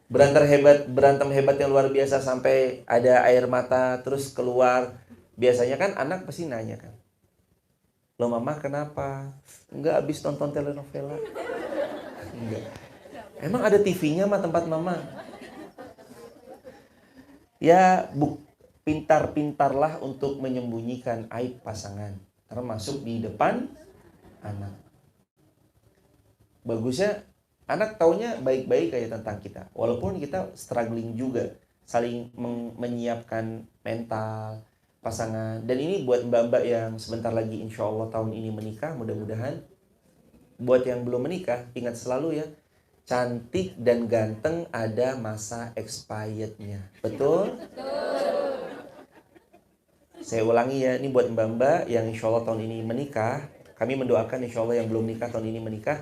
berantem hebat yang luar biasa sampai ada air mata terus keluar. Biasanya kan anak pasti nanya kan, lo mama kenapa? Enggak, habis nonton telenovela. Enggak. Emang ada TV-nya mah tempat mama? Ya, pintar-pintarlah untuk menyembunyikan aib pasangan, termasuk di depan anak. Bagusnya anak taunya baik-baik kayak tentang kita, walaupun kita struggling juga, saling menyiapkan mental pasangan. Dan ini buat mbak-mbak yang sebentar lagi insya Allah tahun ini menikah, mudah-mudahan. Buat yang belum menikah, ingat selalu ya, cantik dan ganteng ada masa expirednya. Betul? Saya ulangi ya, ini buat mbak-mbak yang insya Allah tahun ini menikah. Kami mendoakan insya Allah yang belum menikah tahun ini menikah.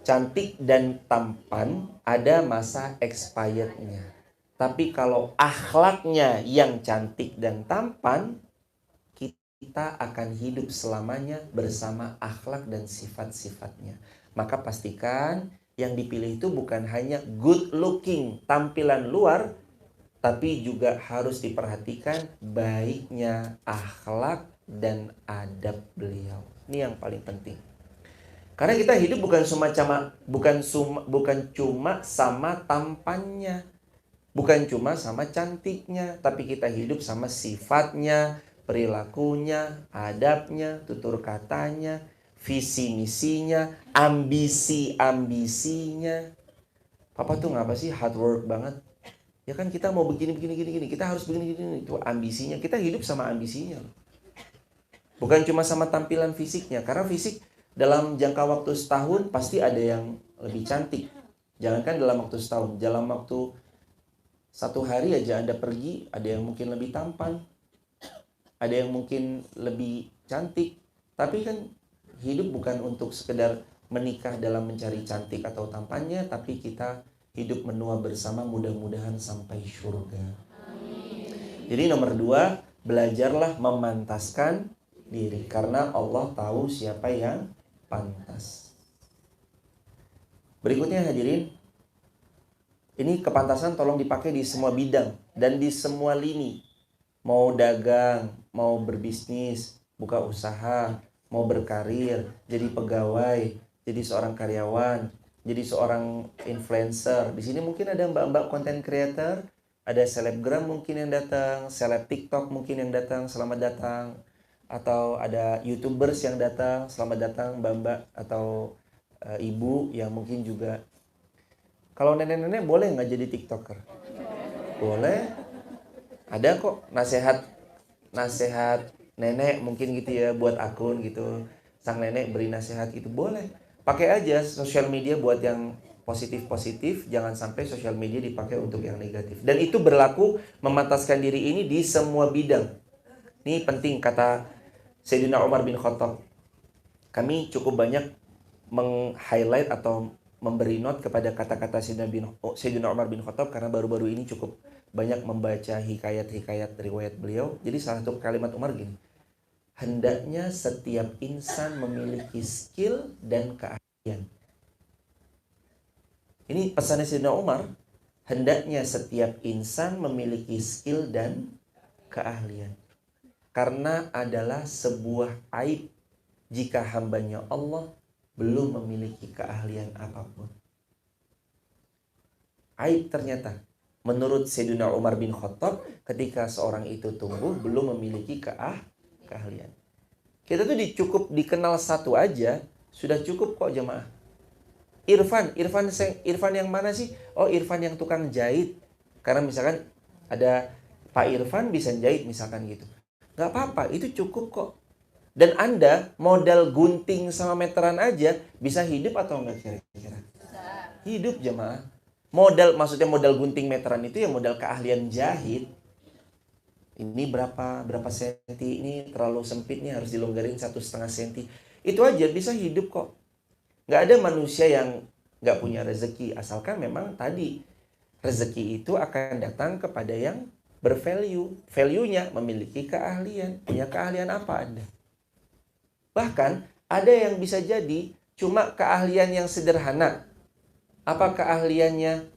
Cantik dan tampan ada masa expirednya. Tapi kalau akhlaknya yang cantik dan tampan, kita akan hidup selamanya bersama akhlak dan sifat-sifatnya. Maka pastikan Yang dipilih itu bukan hanya good looking, tampilan luar, tapi juga harus diperhatikan baiknya akhlak dan adab beliau. Ini yang paling penting. Karena kita hidup bukan cuma sama tampannya, bukan cuma sama cantiknya, tapi kita hidup sama sifatnya, perilakunya, adabnya, tutur katanya, visi misinya, ambisinya. Papa tuh ngapa sih hard work banget? Ya kan kita mau begini, kita harus begini. Itu ambisinya. Kita hidup sama ambisinya. Bukan cuma sama tampilan fisiknya. Karena fisik dalam jangka waktu setahun pasti ada yang lebih cantik. Jangankan dalam waktu setahun. Dalam waktu 1 hari aja Anda pergi, ada yang mungkin lebih tampan. Ada yang mungkin lebih cantik. Tapi kan hidup bukan untuk sekedar menikah dalam mencari cantik atau tampannya, tapi kita hidup menua bersama, mudah-mudahan sampai surga. Jadi nomor 2, belajarlah memantaskan diri. Karena Allah tahu siapa yang pantas. Berikutnya hadirin, ini kepantasan tolong dipakai di semua bidang dan di semua lini. Mau dagang, mau berbisnis, buka usaha, mau berkarir, jadi pegawai, jadi seorang karyawan, jadi seorang influencer. Di sini mungkin ada mbak-mbak content creator, ada selebgram mungkin yang datang, seleb TikTok mungkin yang datang, selamat datang. Atau ada YouTubers yang datang, selamat datang mbak-mbak atau ibu yang mungkin juga. Kalau nenek-nenek boleh nggak jadi TikToker? Boleh. Ada kok nasihat nenek mungkin gitu ya, buat akun gitu. Sang nenek beri nasihat gitu, boleh. Pakai aja sosial media buat yang positif-positif, jangan sampai sosial media dipakai untuk yang negatif. Dan itu berlaku memantaskan diri ini di semua bidang. Ini penting kata Sayyidina Umar bin Khattab. Kami cukup banyak meng-highlight atau memberi note kepada kata-kata Sayyidina Umar bin Khattab karena baru-baru ini cukup banyak membaca hikayat-hikayat riwayat beliau. Jadi salah satu kalimat Umar gini, hendaknya setiap insan memiliki skill dan keahlian. Ini pesannya Sayyidina Umar, hendaknya setiap insan memiliki skill dan keahlian. Karena adalah sebuah aib jika hambanya Allah belum memiliki keahlian apapun. Aib ternyata. Menurut Sayyidina Umar bin Khattab, ketika seorang itu tumbuh belum memiliki keahlian. Kita tuh cukup dikenal satu aja, sudah cukup kok jemaah. Irfan yang mana sih? Oh, Irfan yang tukang jahit. Karena misalkan ada Pak Irfan bisa jahit misalkan gitu. Gak apa-apa, itu cukup kok. Dan Anda modal gunting sama meteran aja bisa hidup atau enggak kira-kira? Hidup jemaah. Maksudnya modal gunting meteran itu ya modal keahlian jahit. Ini berapa senti, ini terlalu sempit nih, harus dilonggarin 1,5 senti. Itu aja bisa hidup kok. Gak ada manusia yang gak punya rezeki, asalkan memang tadi rezeki itu akan datang kepada yang bervalue. Value-nya memiliki keahlian. Punya keahlian apa Anda? Bahkan ada yang bisa jadi cuma keahlian yang sederhana. Apa keahliannya?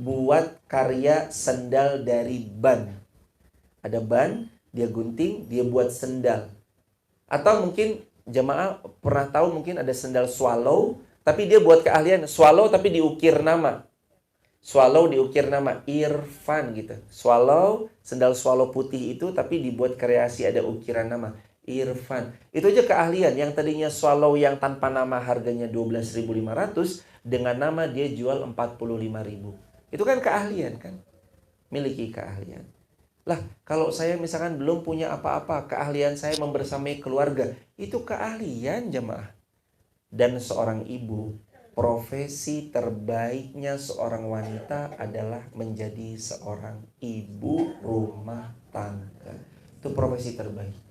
Buat karya sendal dari ban. Ada ban, dia gunting, dia buat sendal. Atau mungkin jemaah pernah tahu mungkin ada sendal swallow, tapi dia buat keahlian swallow tapi diukir nama. Swallow diukir nama Irfan gitu. Swallow, sendal swallow putih itu tapi dibuat kreasi ada ukiran nama Irfan. Itu aja keahlian. Yang tadinya swallow yang tanpa nama harganya 12.500, dengan nama dia jual 45.000. Itu kan keahlian kan? Miliki keahlian. Lah, kalau saya misalkan belum punya apa-apa, keahlian saya membersamai keluarga, itu keahlian jemaah. Dan seorang ibu, profesi terbaiknya seorang wanita adalah menjadi seorang ibu rumah tangga. Itu profesi terbaik.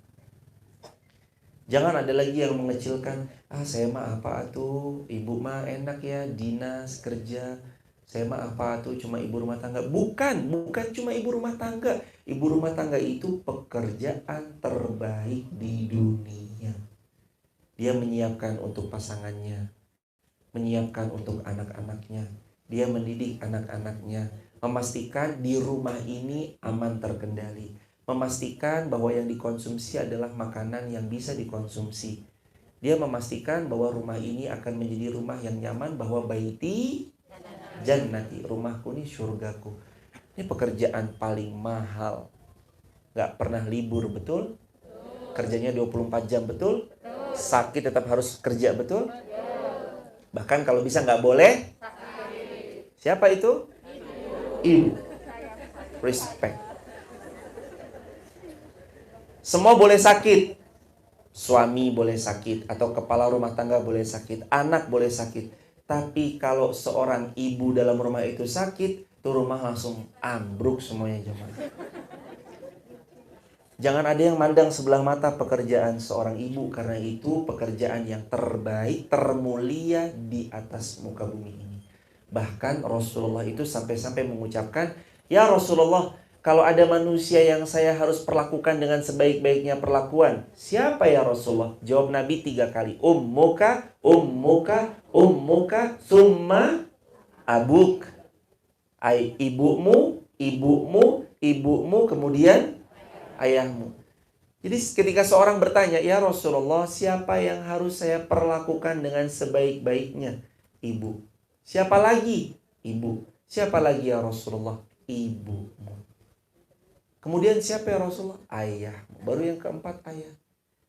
Jangan ada lagi yang mengecilkan, saya mah apa tuh, ibu mah enak ya, dinas, kerja. Saya mah apa tuh, cuma ibu rumah tangga. Bukan cuma ibu rumah tangga. Ibu rumah tangga itu pekerjaan terbaik di dunia. Dia menyiapkan untuk pasangannya menyiapkan untuk anak-anaknya. Dia mendidik anak-anaknya, memastikan di rumah ini aman terkendali, memastikan bahwa yang dikonsumsi adalah makanan yang bisa dikonsumsi. Dia memastikan bahwa rumah ini akan menjadi rumah yang nyaman, bahwa baiti jannati, rumahku ini surgaku. Ini pekerjaan paling mahal. Gak pernah libur, betul? Kerjanya 24 jam, betul? Sakit tetap harus kerja, betul? Bahkan kalau bisa gak boleh. Siapa itu? Ibu. Respect. Semua boleh sakit. Suami boleh sakit, atau kepala rumah tangga boleh sakit, anak boleh sakit. Tapi kalau seorang ibu dalam rumah itu sakit, tuh rumah langsung ambruk semuanya, jemaah. Jangan ada yang mandang sebelah mata pekerjaan seorang ibu, karena itu pekerjaan yang terbaik, termulia di atas muka bumi ini. Bahkan Rasulullah itu sampai-sampai mengucapkan, "Ya Rasulullah, kalau ada manusia yang saya harus perlakukan dengan sebaik-baiknya perlakuan, siapa ya Rasulullah?" Jawab Nabi 3 kali, "Ummuka, ummuka, ummuka, summa abuk." Ay, ibumu, ibumu, ibumu, kemudian ayahmu. Jadi ketika seorang bertanya, "Ya Rasulullah, siapa yang harus saya perlakukan dengan sebaik-baiknya?" Ibu. "Siapa lagi?" Ibu. "Siapa lagi ya Rasulullah?" Ibumu. Kemudian siapa ya Rasulullah? Ayahmu. Baru yang keempat ayah.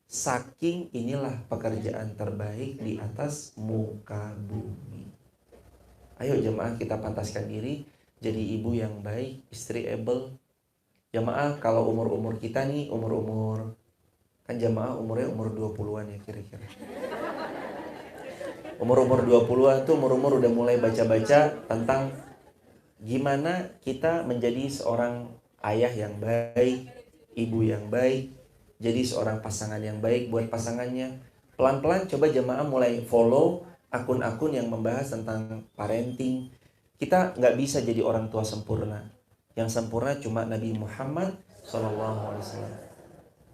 Saking inilah pekerjaan terbaik di atas muka bumi. Ayo jemaah, kita pantaskan diri jadi ibu yang baik, istri able. Jemaah, kalau umur-umur kita nih, umur-umur, kan jemaah umurnya umur 20-an ya kira-kira. Umur-umur 20-an tuh umur-umur udah mulai baca-baca tentang gimana kita menjadi seorang ayah yang baik, ibu yang baik, jadi seorang pasangan yang baik buat pasangannya. Pelan-pelan coba jemaah mulai follow akun-akun yang membahas tentang parenting. Kita nggak bisa jadi orang tua sempurna. Yang sempurna cuma Nabi Muhammad SAW.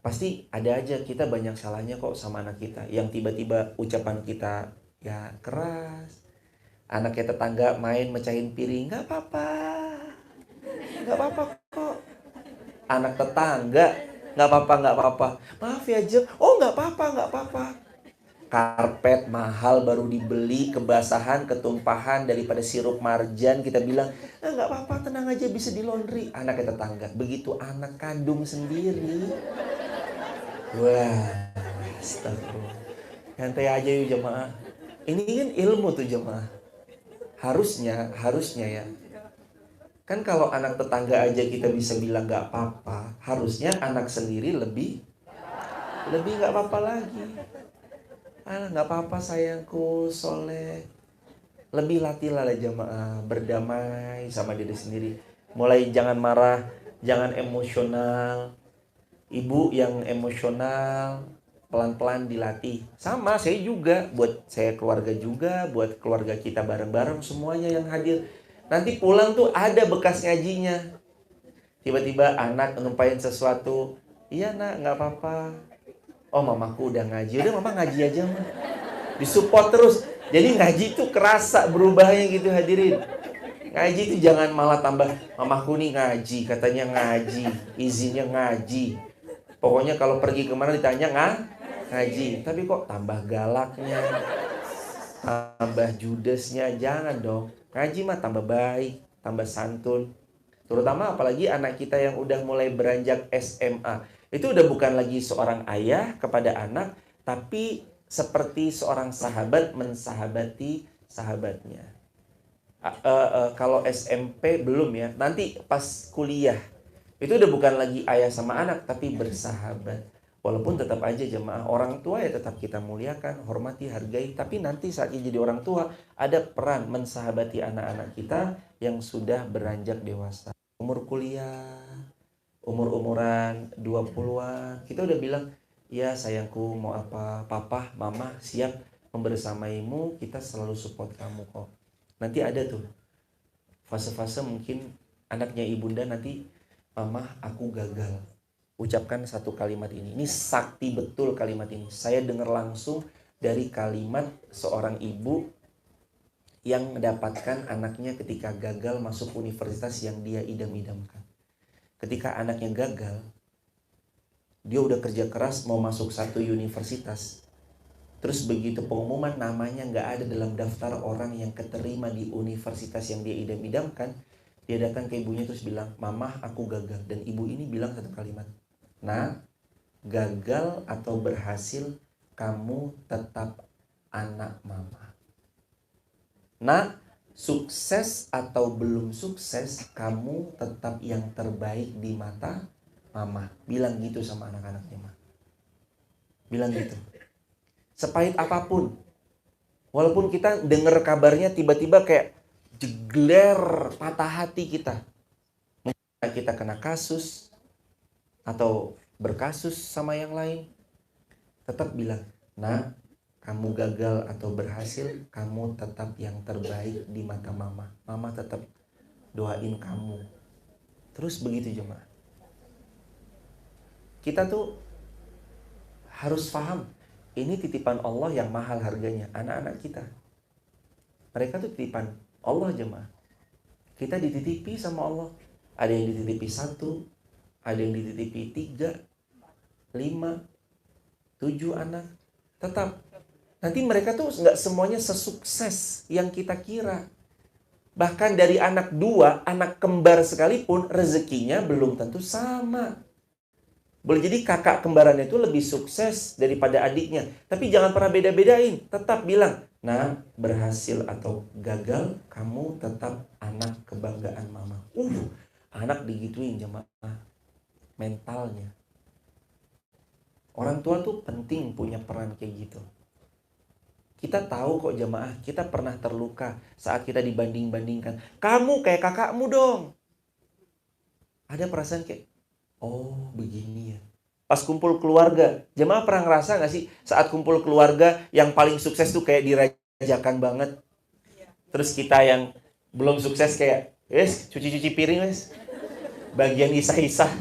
Pasti ada aja kita banyak salahnya kok sama anak kita. Yang tiba-tiba ucapan kita ya keras. Anaknya tetangga main mecahin piring, nggak apa-apa. Nggak apa-apa kok. Anak tetangga, nggak apa-apa, nggak apa-apa. Maaf ya Jeb, oh nggak apa-apa, nggak apa-apa. Karpet mahal baru dibeli, kebasahan, ketumpahan daripada sirup marjan, kita bilang, nggak apa-apa, tenang aja, bisa di laundry. Anaknya tetangga, begitu anak kandung sendiri. Wah, astagfirullah. Santai aja yuk jemaah. Ini kan ilmu tuh jemaah. Harusnya ya. Kan kalau anak tetangga aja kita bisa bilang nggak apa-apa, harusnya anak sendiri lebih nggak apa-apa lagi. Nggak apa-apa sayangku, soleh. Lebih latihlah jamaah, berdamai sama diri sendiri. Mulai jangan marah, jangan emosional. Ibu yang emosional pelan-pelan dilatih. Sama saya juga, buat saya keluarga juga, buat keluarga kita bareng-bareng semuanya yang hadir. Nanti pulang tuh ada bekas ngajinya. Tiba-tiba anak numpain sesuatu, "Iya nak, nggak apa-apa. Oh mamaku udah ngaji, udah mama ngaji aja mah." Disupport terus. Jadi ngaji tuh kerasa berubahnya gitu hadirin. Ngaji tuh jangan malah tambah, "Mamaku nih ngaji, katanya ngaji, izinnya ngaji. Pokoknya kalau pergi kemana ditanya ngaji." Tapi kok tambah galaknya, tambah judesnya. Jangan dong. Ngaji mah tambah baik, tambah santun. Terutama apalagi anak kita yang udah mulai beranjak SMA. Itu udah bukan lagi seorang ayah kepada anak, tapi seperti seorang sahabat mensahabati sahabatnya. Kalau SMP belum ya. Nanti pas kuliah itu udah bukan lagi ayah sama anak, tapi bersahabat. Walaupun tetap aja jemaah, orang tua ya tetap kita muliakan, hormati, hargai. Tapi nanti saatnya jadi orang tua, ada peran mensahabati anak-anak kita yang sudah beranjak dewasa. Umur kuliah, umur-umuran 20-an, kita udah bilang, "Ya sayangku, mau apa, papa, mama siap membersamaimu, kita selalu support kamu kok." Nanti ada tuh fase-fase mungkin anaknya ibunda nanti, "Mama, aku gagal." Ucapkan satu kalimat ini. Ini sakti betul kalimat ini. Saya dengar langsung dari kalimat seorang ibu yang mendapatkan anaknya ketika gagal masuk universitas yang dia idam-idamkan. Ketika anaknya gagal, dia udah kerja keras mau masuk satu universitas. Terus begitu pengumuman namanya nggak ada dalam daftar orang yang keterima di universitas yang dia idam-idamkan, dia datang ke ibunya terus bilang, "Mama, aku gagal." Dan ibu ini bilang satu kalimat, "Nah, gagal atau berhasil, kamu tetap anak mama. Nah, sukses atau belum sukses, kamu tetap yang terbaik di mata mama." Bilang gitu sama anak-anaknya, Ma. Bilang gitu. Sepahit apapun, walaupun kita dengar kabarnya tiba-tiba kayak jegler patah hati kita. Mungkin kita kena kasus atau berkasus sama yang lain, tetap bilang, "Nah, kamu gagal atau berhasil, kamu tetap yang terbaik di mata mama. Mama tetap doain kamu." Terus begitu jemaah. Kita tuh harus paham, ini titipan Allah yang mahal harganya, anak-anak kita. Mereka tuh titipan Allah jemaah. Kita dititipi sama Allah. Ada yang dititipi 1, ada yang dititipi 3, 5, 7 anak. Tetap nanti mereka tuh nggak semuanya sesukses yang kita kira. Bahkan dari anak 2, anak kembar sekalipun, rezekinya belum tentu sama. Boleh jadi kakak kembarannya itu lebih sukses daripada adiknya. Tapi jangan pernah beda-bedain. Tetap bilang, "Nah, berhasil atau gagal, kamu tetap anak kebanggaan mama." Anak digituin jemaah mentalnya. Orang tua tuh penting punya peran kayak gitu. Kita tahu kok jemaah, kita pernah terluka saat kita dibanding-bandingkan. "Kamu kayak kakakmu dong." Ada perasaan kayak, oh begini ya. Pas kumpul keluarga, jemaah pernah ngerasa gak sih saat kumpul keluarga yang paling sukses tuh kayak dirajakan banget. Terus kita yang belum sukses kayak, "Wes, cuci-cuci piring wes." Bagian isah-isah.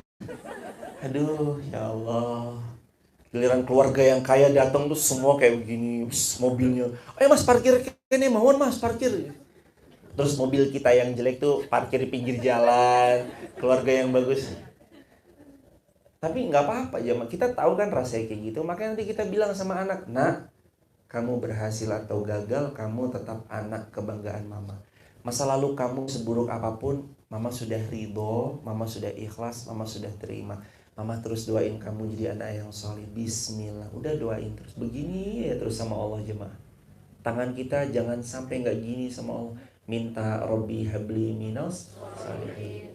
Aduh, ya Allah. Giliran keluarga yang kaya datang tuh semua kayak begini, mobilnya. "Ayo Mas parkir kene, mohon Mas parkir." Terus mobil kita yang jelek tuh parkir di pinggir jalan, keluarga yang bagus. Tapi nggak apa-apa ya, kita tahu kan rasanya kayak gitu. Makanya nanti kita bilang sama anak, "Nah, kamu berhasil atau gagal, kamu tetap anak kebanggaan mama. Masa lalu kamu seburuk apapun, mama sudah ridho, mama sudah ikhlas, mama sudah terima. Mama terus doain kamu jadi anak yang soleh. Bismillah." Udah doain terus. Begini ya terus sama Allah jemaah. Tangan kita jangan sampai nggak gini sama Allah. Minta Robbi habli minas salihin.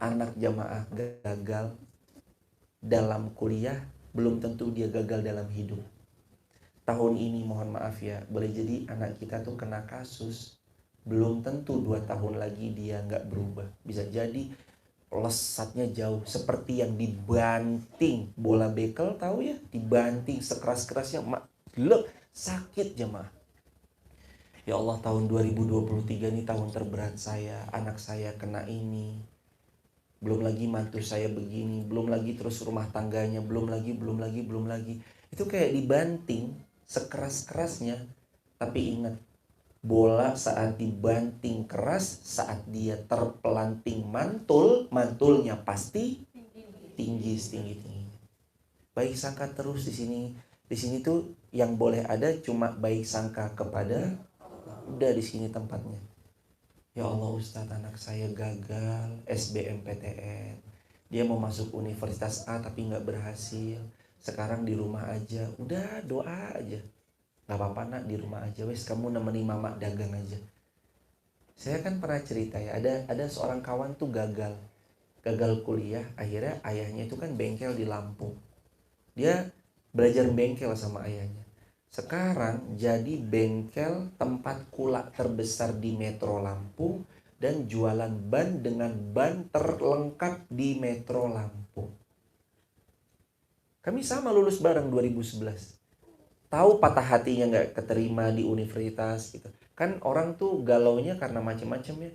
Anak jamaah gagal dalam kuliah, belum tentu dia gagal dalam hidup. Tahun ini mohon maaf ya, boleh jadi anak kita tuh kena kasus, belum tentu 2 tahun lagi dia nggak berubah. Bisa jadi lesatnya jauh, seperti yang dibanting bola bekel, tahu ya, dibanting sekeras-kerasnya, sakit jemaah. Ya Allah, tahun 2023 ini tahun terberat saya, anak saya kena ini, belum lagi mantu saya begini, belum lagi terus rumah tangganya, belum lagi. Itu kayak dibanting sekeras-kerasnya. Tapi ingat, bola saat dibanting keras, saat dia terpelanting mantulnya pasti tinggi setinggi-tingginya. Baik sangka terus di sini. Di sini tuh yang boleh ada cuma baik sangka kepada, udah di sini tempatnya. Ya Allah Ustadz, anak saya gagal SBMPTN. Dia mau masuk universitas A tapi nggak berhasil. Sekarang di rumah aja. Udah doa aja. Gak apa-apa nak, di rumah aja. Wes kamu nemeni mama dagang aja. Saya kan pernah cerita ya, ada seorang kawan tuh gagal kuliah. Akhirnya ayahnya itu kan bengkel di Lampung. Dia belajar bengkel sama ayahnya. Sekarang jadi bengkel tempat kulak terbesar di Metro Lampung dan jualan ban dengan ban terlengkap di Metro Lampung. Kami sama lulus bareng 2011. Tahu patah hatinya nggak keterima di universitas gitu. Kan orang tuh galaunya karena macam-macam ya.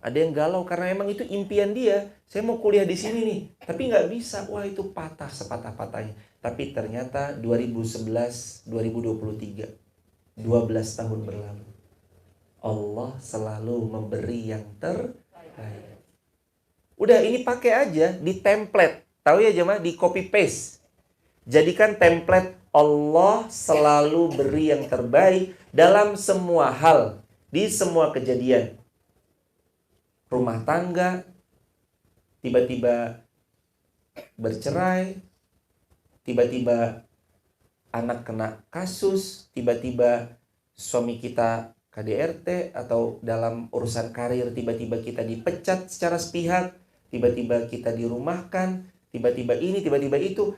Ada yang galau karena emang itu impian dia. Saya mau kuliah di sini nih, tapi nggak bisa. Wah, itu patah sepatah-patahnya. Tapi ternyata 2011, 2023 12 tahun berlalu. Allah selalu memberi yang terbaik. Udah, ini pakai aja di template. Tahu ya jemaah, di copy paste. Jadikan template Allah selalu beri yang terbaik dalam semua hal, di semua kejadian. Rumah tangga, tiba-tiba bercerai, tiba-tiba anak kena kasus, tiba-tiba suami kita KDRT, atau dalam urusan karir tiba-tiba kita dipecat secara sepihak, tiba-tiba kita dirumahkan, tiba-tiba ini, tiba-tiba itu.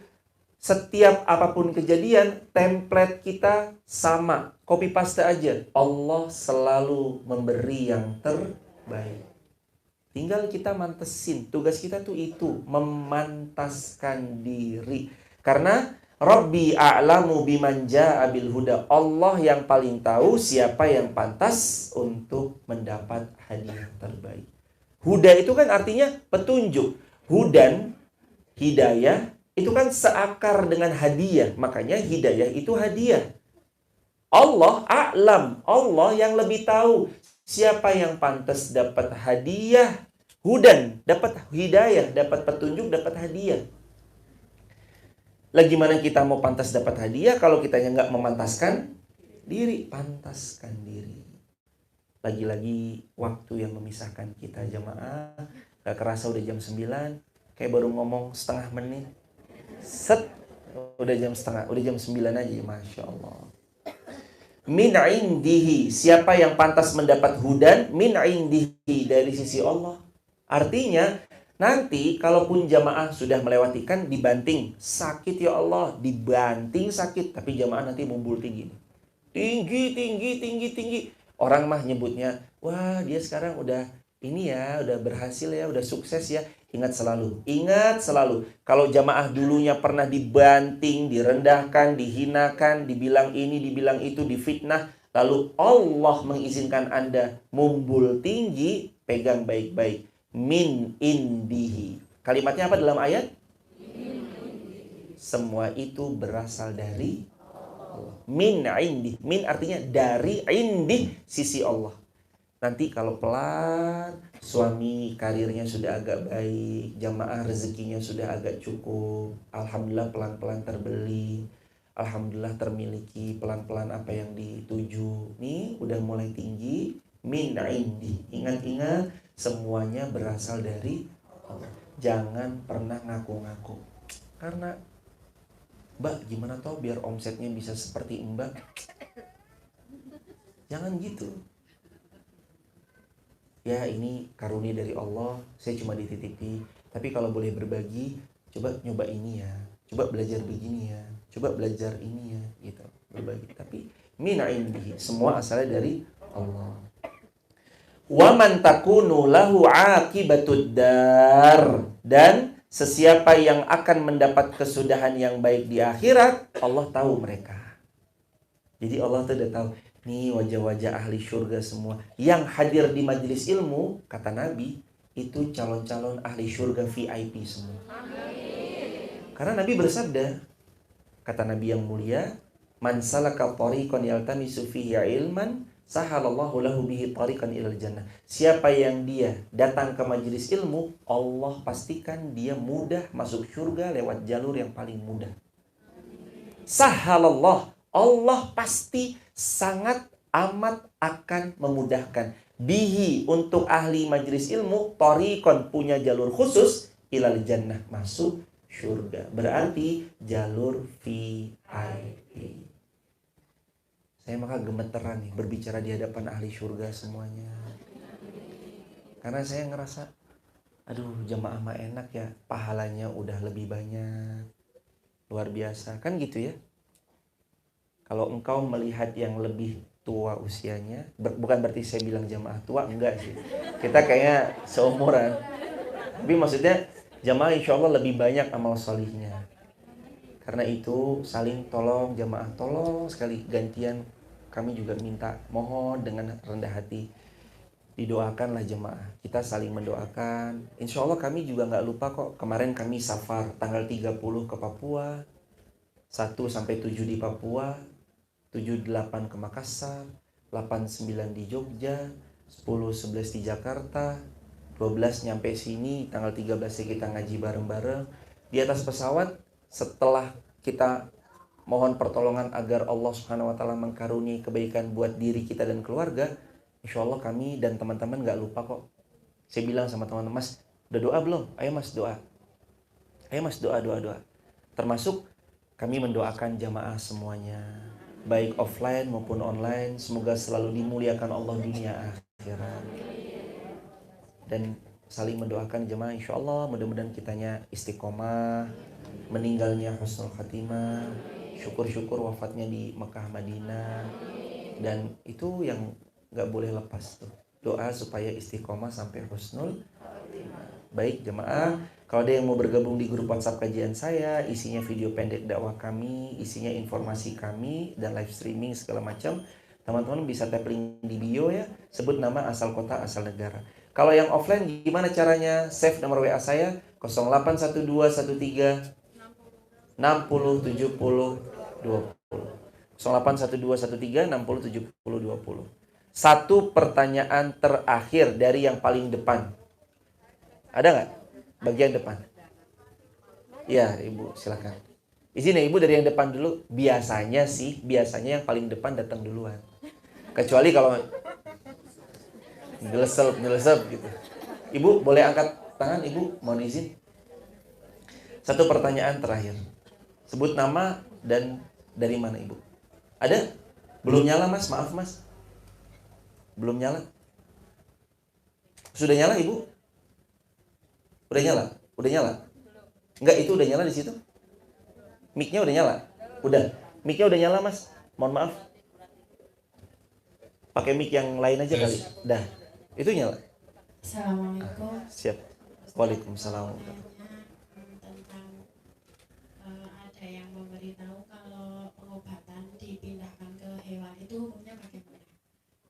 Setiap apapun kejadian, template kita sama, copy paste aja. Allah selalu memberi yang terbaik. Tinggal kita mantesin. Tugas kita tuh itu, memantaskan diri. Karena Rabbi a'lamu biman ja'a bil huda. Allah yang paling tahu siapa yang pantas untuk mendapat hadiah terbaik. Huda itu kan artinya petunjuk. Hudan, hidayah, itu kan seakar dengan hadiah. Makanya hidayah itu hadiah. Allah a'lam. Allah yang lebih tahu siapa yang pantas dapat hadiah. Hudan, dapat hidayah, dapat petunjuk, dapat hadiah. Lah gimana kita mau pantas dapat hadiah kalau kitanya nggak memantaskan diri? Pantaskan diri. Lagi-lagi waktu yang memisahkan kita jamaah. Gak kerasa udah jam 9. Kayak baru ngomong setengah menit. Set, udah jam 9 aja, Masya Allah. Min indihi, siapa yang pantas mendapat hudan? Min indihi, dari sisi Allah. Artinya, nanti kalaupun jamaah sudah melewatikan, dibanting. Sakit ya Allah, dibanting sakit. Tapi jamaah nanti mumbul tinggi. Tinggi. Orang mah nyebutnya, wah dia sekarang udah ini ya, udah berhasil ya, udah sukses ya. Ingat selalu, kalau jamaah dulunya pernah dibanting, direndahkan, dihinakan, dibilang ini, dibilang itu, difitnah, lalu Allah mengizinkan Anda mumbul tinggi, pegang baik-baik. Min indihi. Kalimatnya apa dalam ayat? Semua itu berasal dari Allah. Min indih. Min artinya dari, indih, sisi Allah. Nanti kalau pelan, suami karirnya sudah agak baik, jamaah rezekinya sudah agak cukup, alhamdulillah pelan-pelan terbeli, alhamdulillah termiliki pelan-pelan apa yang dituju. Nih udah mulai tinggi, min indi. Ingat-ingat, semuanya berasal dari Allah. Jangan pernah ngaku-ngaku. Karena, Mbak, gimana toh biar omsetnya bisa seperti Mbak? Jangan gitu. Ya ini karunia dari Allah, saya cuma dititipi. Tapi kalau boleh berbagi, coba nyoba ini ya, coba belajar begini ya, coba belajar ini ya, gitu. Berbagi. Tapi min indihi, semua asalnya dari Allah. Wa man takunu lahu aqibatud dar, dan sesiapa yang akan mendapat kesudahan yang baik di akhirat, Allah tahu mereka. Jadi Allah tuh udah tahu. Nih wajah-wajah ahli surga semua. Yang hadir di majelis ilmu, kata Nabi, itu calon-calon ahli surga VIP semua. Amin. Karena Nabi bersabda, kata Nabi yang mulia, man salaka tariqan yaltamisu fihi ilman, sahalallahu lahu bihi tariqan ilal jannah. Siapa yang dia datang ke majelis ilmu, Allah pastikan dia mudah masuk surga lewat jalur yang paling mudah. Sahalallah, Allah pasti sangat amat akan memudahkan. Bihi, untuk ahli majelis ilmu, tariqan, punya jalur khusus, ilal jannah, masuk surga. Berarti jalur VIP. Saya maka gemeteran nih berbicara di hadapan ahli surga semuanya. Karena saya ngerasa, aduh jamaah mah enak ya, pahalanya udah lebih banyak. Luar biasa, kan gitu ya. Kalau engkau melihat yang lebih tua usianya, bukan berarti saya bilang jamaah tua, enggak sih. Kita kayaknya seumuran. Tapi maksudnya jamaah insya Allah lebih banyak amal solihnya. Karena itu saling tolong jamaah, tolong sekali gantian. Kami juga minta, mohon dengan rendah hati, didoakanlah jemaah. Kita saling mendoakan. Insya Allah kami juga nggak lupa kok. Kemarin kami safar tanggal 30 ke Papua, 1-7 di Papua, 78 ke Makassar, 89 di Jogja, 10-11 di Jakarta, 12 nyampe sini, tanggal 13 kita ngaji bareng-bareng. Di atas pesawat, setelah kita mohon pertolongan agar Allah Subhanahu wa Ta'ala mengkaruniai kebaikan buat diri kita dan keluarga, insya Allah kami dan teman-teman gak lupa kok. Saya bilang sama teman-teman, Mas, udah doa belum? Ayo Mas doa. Ayo Mas doa. Termasuk kami mendoakan jamaah semuanya, baik offline maupun online, semoga selalu dimuliakan Allah dunia akhirat. Dan saling mendoakan jemaah, insya Allah mudah-mudahan kitanya istiqomah, meninggalnya husnul khatimah, syukur-syukur wafatnya di Mekah Madinah. Dan itu yang gak boleh lepas tuh, doa supaya istiqomah sampai husnul khatimah. Baik jemaah, kalau ada yang mau bergabung di grup WhatsApp kajian saya, isinya video pendek dakwah kami, isinya informasi kami dan live streaming segala macam, teman-teman bisa tap link di bio ya, sebut nama, asal kota, asal negara. Kalau yang offline gimana caranya? Save nomor WA saya 081213 60 70 20. 081213 60 70 20. Satu pertanyaan terakhir dari yang paling depan. Ada nggak? Bagian depan. Ya, Ibu, silakan. Izin ya Ibu dari yang depan dulu. Biasanya yang paling depan datang duluan. Kecuali kalau nyelesep gitu. Ibu boleh angkat tangan, Ibu, mohon izin. Satu pertanyaan terakhir. Sebut nama dan dari mana Ibu? Ada? Belum nyala Mas, maaf Mas. Belum nyala. Sudah nyala Ibu? Udah nyala? Udah nyala? Enggak, itu udah nyala di situ? Mic-nya udah nyala? Udah. Mic-nya udah nyala Mas. Mohon maaf. Pakai mic yang lain aja kali. Dah. Itu nyala. Assalamualaikum. Siap. Waalaikumsalam. Tentang ada yang memberitahu kalau pengobatan dipindahkan ke hewan itu hukumnya bagaimana?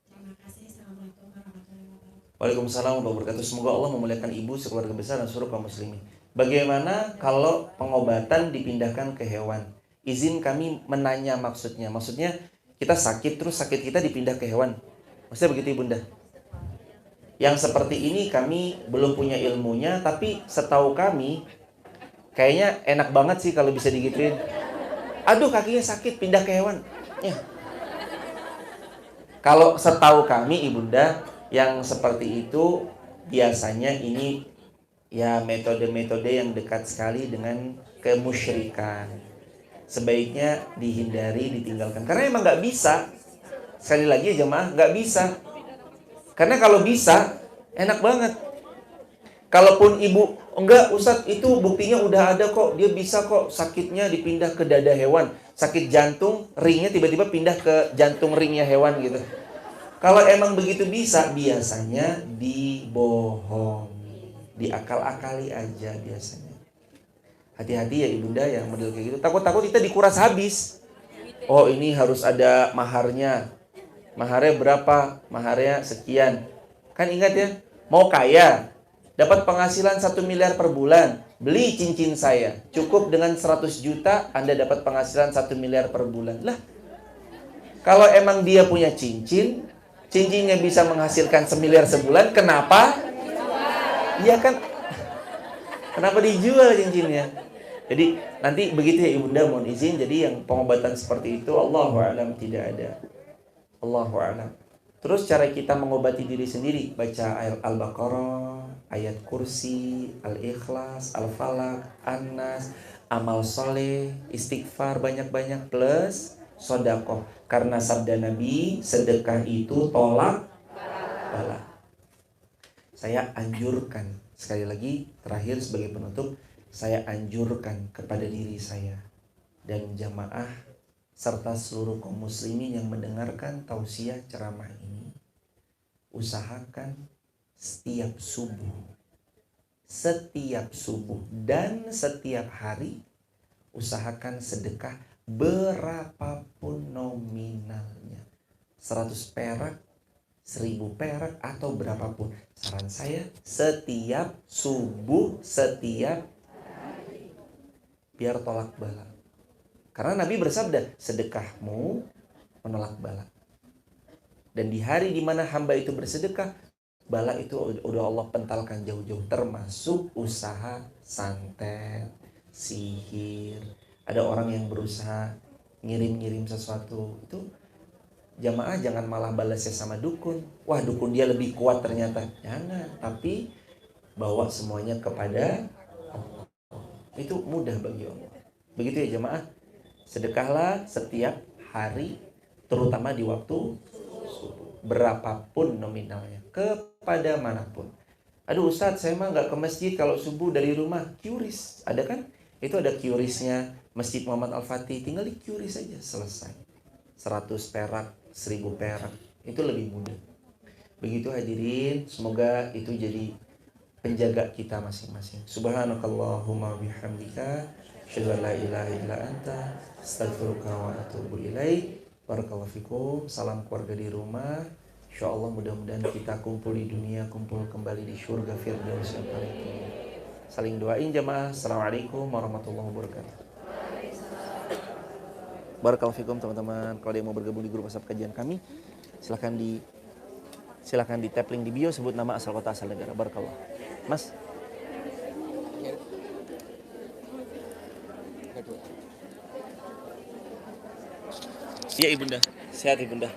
Terima kasih. Assalamualaikum warahmatullahi wabarakatuh. Waalaikumsalam warahmatullahi wabarakatuh. Semoga Allah memuliakan ibu, sekeluarga besar dan seluruh kaum muslimin. Bagaimana kalau pengobatan dipindahkan ke hewan? Izin kami menanya maksudnya. Maksudnya kita sakit terus sakit kita dipindah ke hewan. Maksudnya begitu Ibunda? Yang seperti ini kami belum punya ilmunya, tapi setahu kami kayaknya enak banget sih kalau bisa digituin. Aduh kakinya sakit, pindah ke hewan. Ya. Kalau setahu kami Ibunda, yang seperti itu biasanya ini ya metode-metode yang dekat sekali dengan kemusyrikan. Sebaiknya dihindari, ditinggalkan. Karena emang nggak bisa. Sekali lagi ya jemaah, nggak bisa. Karena kalau bisa, enak banget. Kalaupun ibu, enggak Ustadz, itu buktinya udah ada kok. Dia bisa kok sakitnya dipindah ke dada hewan. Sakit jantung, ringnya tiba-tiba pindah ke jantung ringnya hewan gitu. Kalau emang begitu bisa, biasanya dibohongi. Diakal-akali aja biasanya. Hati-hati ya ibunda yang model kayak gitu. Takut-takut kita dikuras habis. Oh ini harus ada maharnya. Maharnya berapa? Maharnya sekian. Kan ingat ya, mau kaya, dapat penghasilan 1 miliar per bulan, beli cincin saya. Cukup dengan 100 juta, Anda dapat penghasilan 1 miliar per bulan. Lah, kalau emang dia punya cincin, cincinnya bisa menghasilkan 1 miliar sebulan, kenapa? Iya kan? Kenapa dijual cincinnya? Jadi nanti begitu ya ibunda, mohon izin. Jadi yang pengobatan seperti itu, Allahu a'lam, tidak ada. Allahu a'lam. Terus cara kita mengobati diri sendiri, baca ayat Al-Baqarah, ayat Kursi, Al-Ikhlas, Al-Falaq, An-Nas, amal soleh, istighfar banyak-banyak plus sedekah. Karena sabda Nabi, sedekah itu tolak bala. Saya anjurkan, sekali lagi terakhir sebagai penutup, saya anjurkan kepada diri saya dan jamaah serta seluruh kaum muslimin yang mendengarkan tausiah ceramah ini, usahakan setiap subuh dan setiap hari, usahakan sedekah berapapun nominalnya, 100 perak, 1000 perak atau berapapun. Saran saya setiap subuh, setiap hari, biar tolak bala. Karena Nabi bersabda, sedekahmu menolak bala. Dan di hari dimana hamba itu bersedekah, bala itu udah Allah pentalkan jauh-jauh, termasuk usaha santet, sihir. Ada orang yang berusaha ngirim-ngirim sesuatu, itu jamaah jangan malah balasnya sama dukun. Wah, dukun dia lebih kuat ternyata. Jangan, tapi bawa semuanya kepada Allah. Itu mudah bagi Allah. Begitu ya jamaah. Sedekahlah setiap hari, terutama di waktu subuh, berapapun nominalnya, kepada manapun. Aduh Ustadz, saya mah nggak ke masjid kalau subuh dari rumah. QRIS, ada kan? Itu ada QRIS-nya Masjid Muhammad Al-Fatih. Tinggal di QRIS saja, selesai. 100 perak, 1000 perak, itu lebih mudah. Begitu hadirin, semoga itu jadi penjaga kita masing-masing. Subhanakallahumma bihamdika, asyhadu an la ilaha illa anta, astaghfiruka wa atubu ilaik. Barakallahu fikum. Salam keluarga di rumah. Insyaallah mudah-mudahan kita kumpul di dunia, kumpul kembali di surga firdaus yang paling tinggi. Saling doain jamaah. Assalamualaikum warahmatullahi wabarakatuh. Barakallahu fikum teman-teman. Kalau ada yang mau bergabung di grup WhatsApp kajian kami, silakan di tap link di bio, sebut nama, asal kota, asal negara. Barakallah. Mas. Iya ibunda. Sehat ibunda.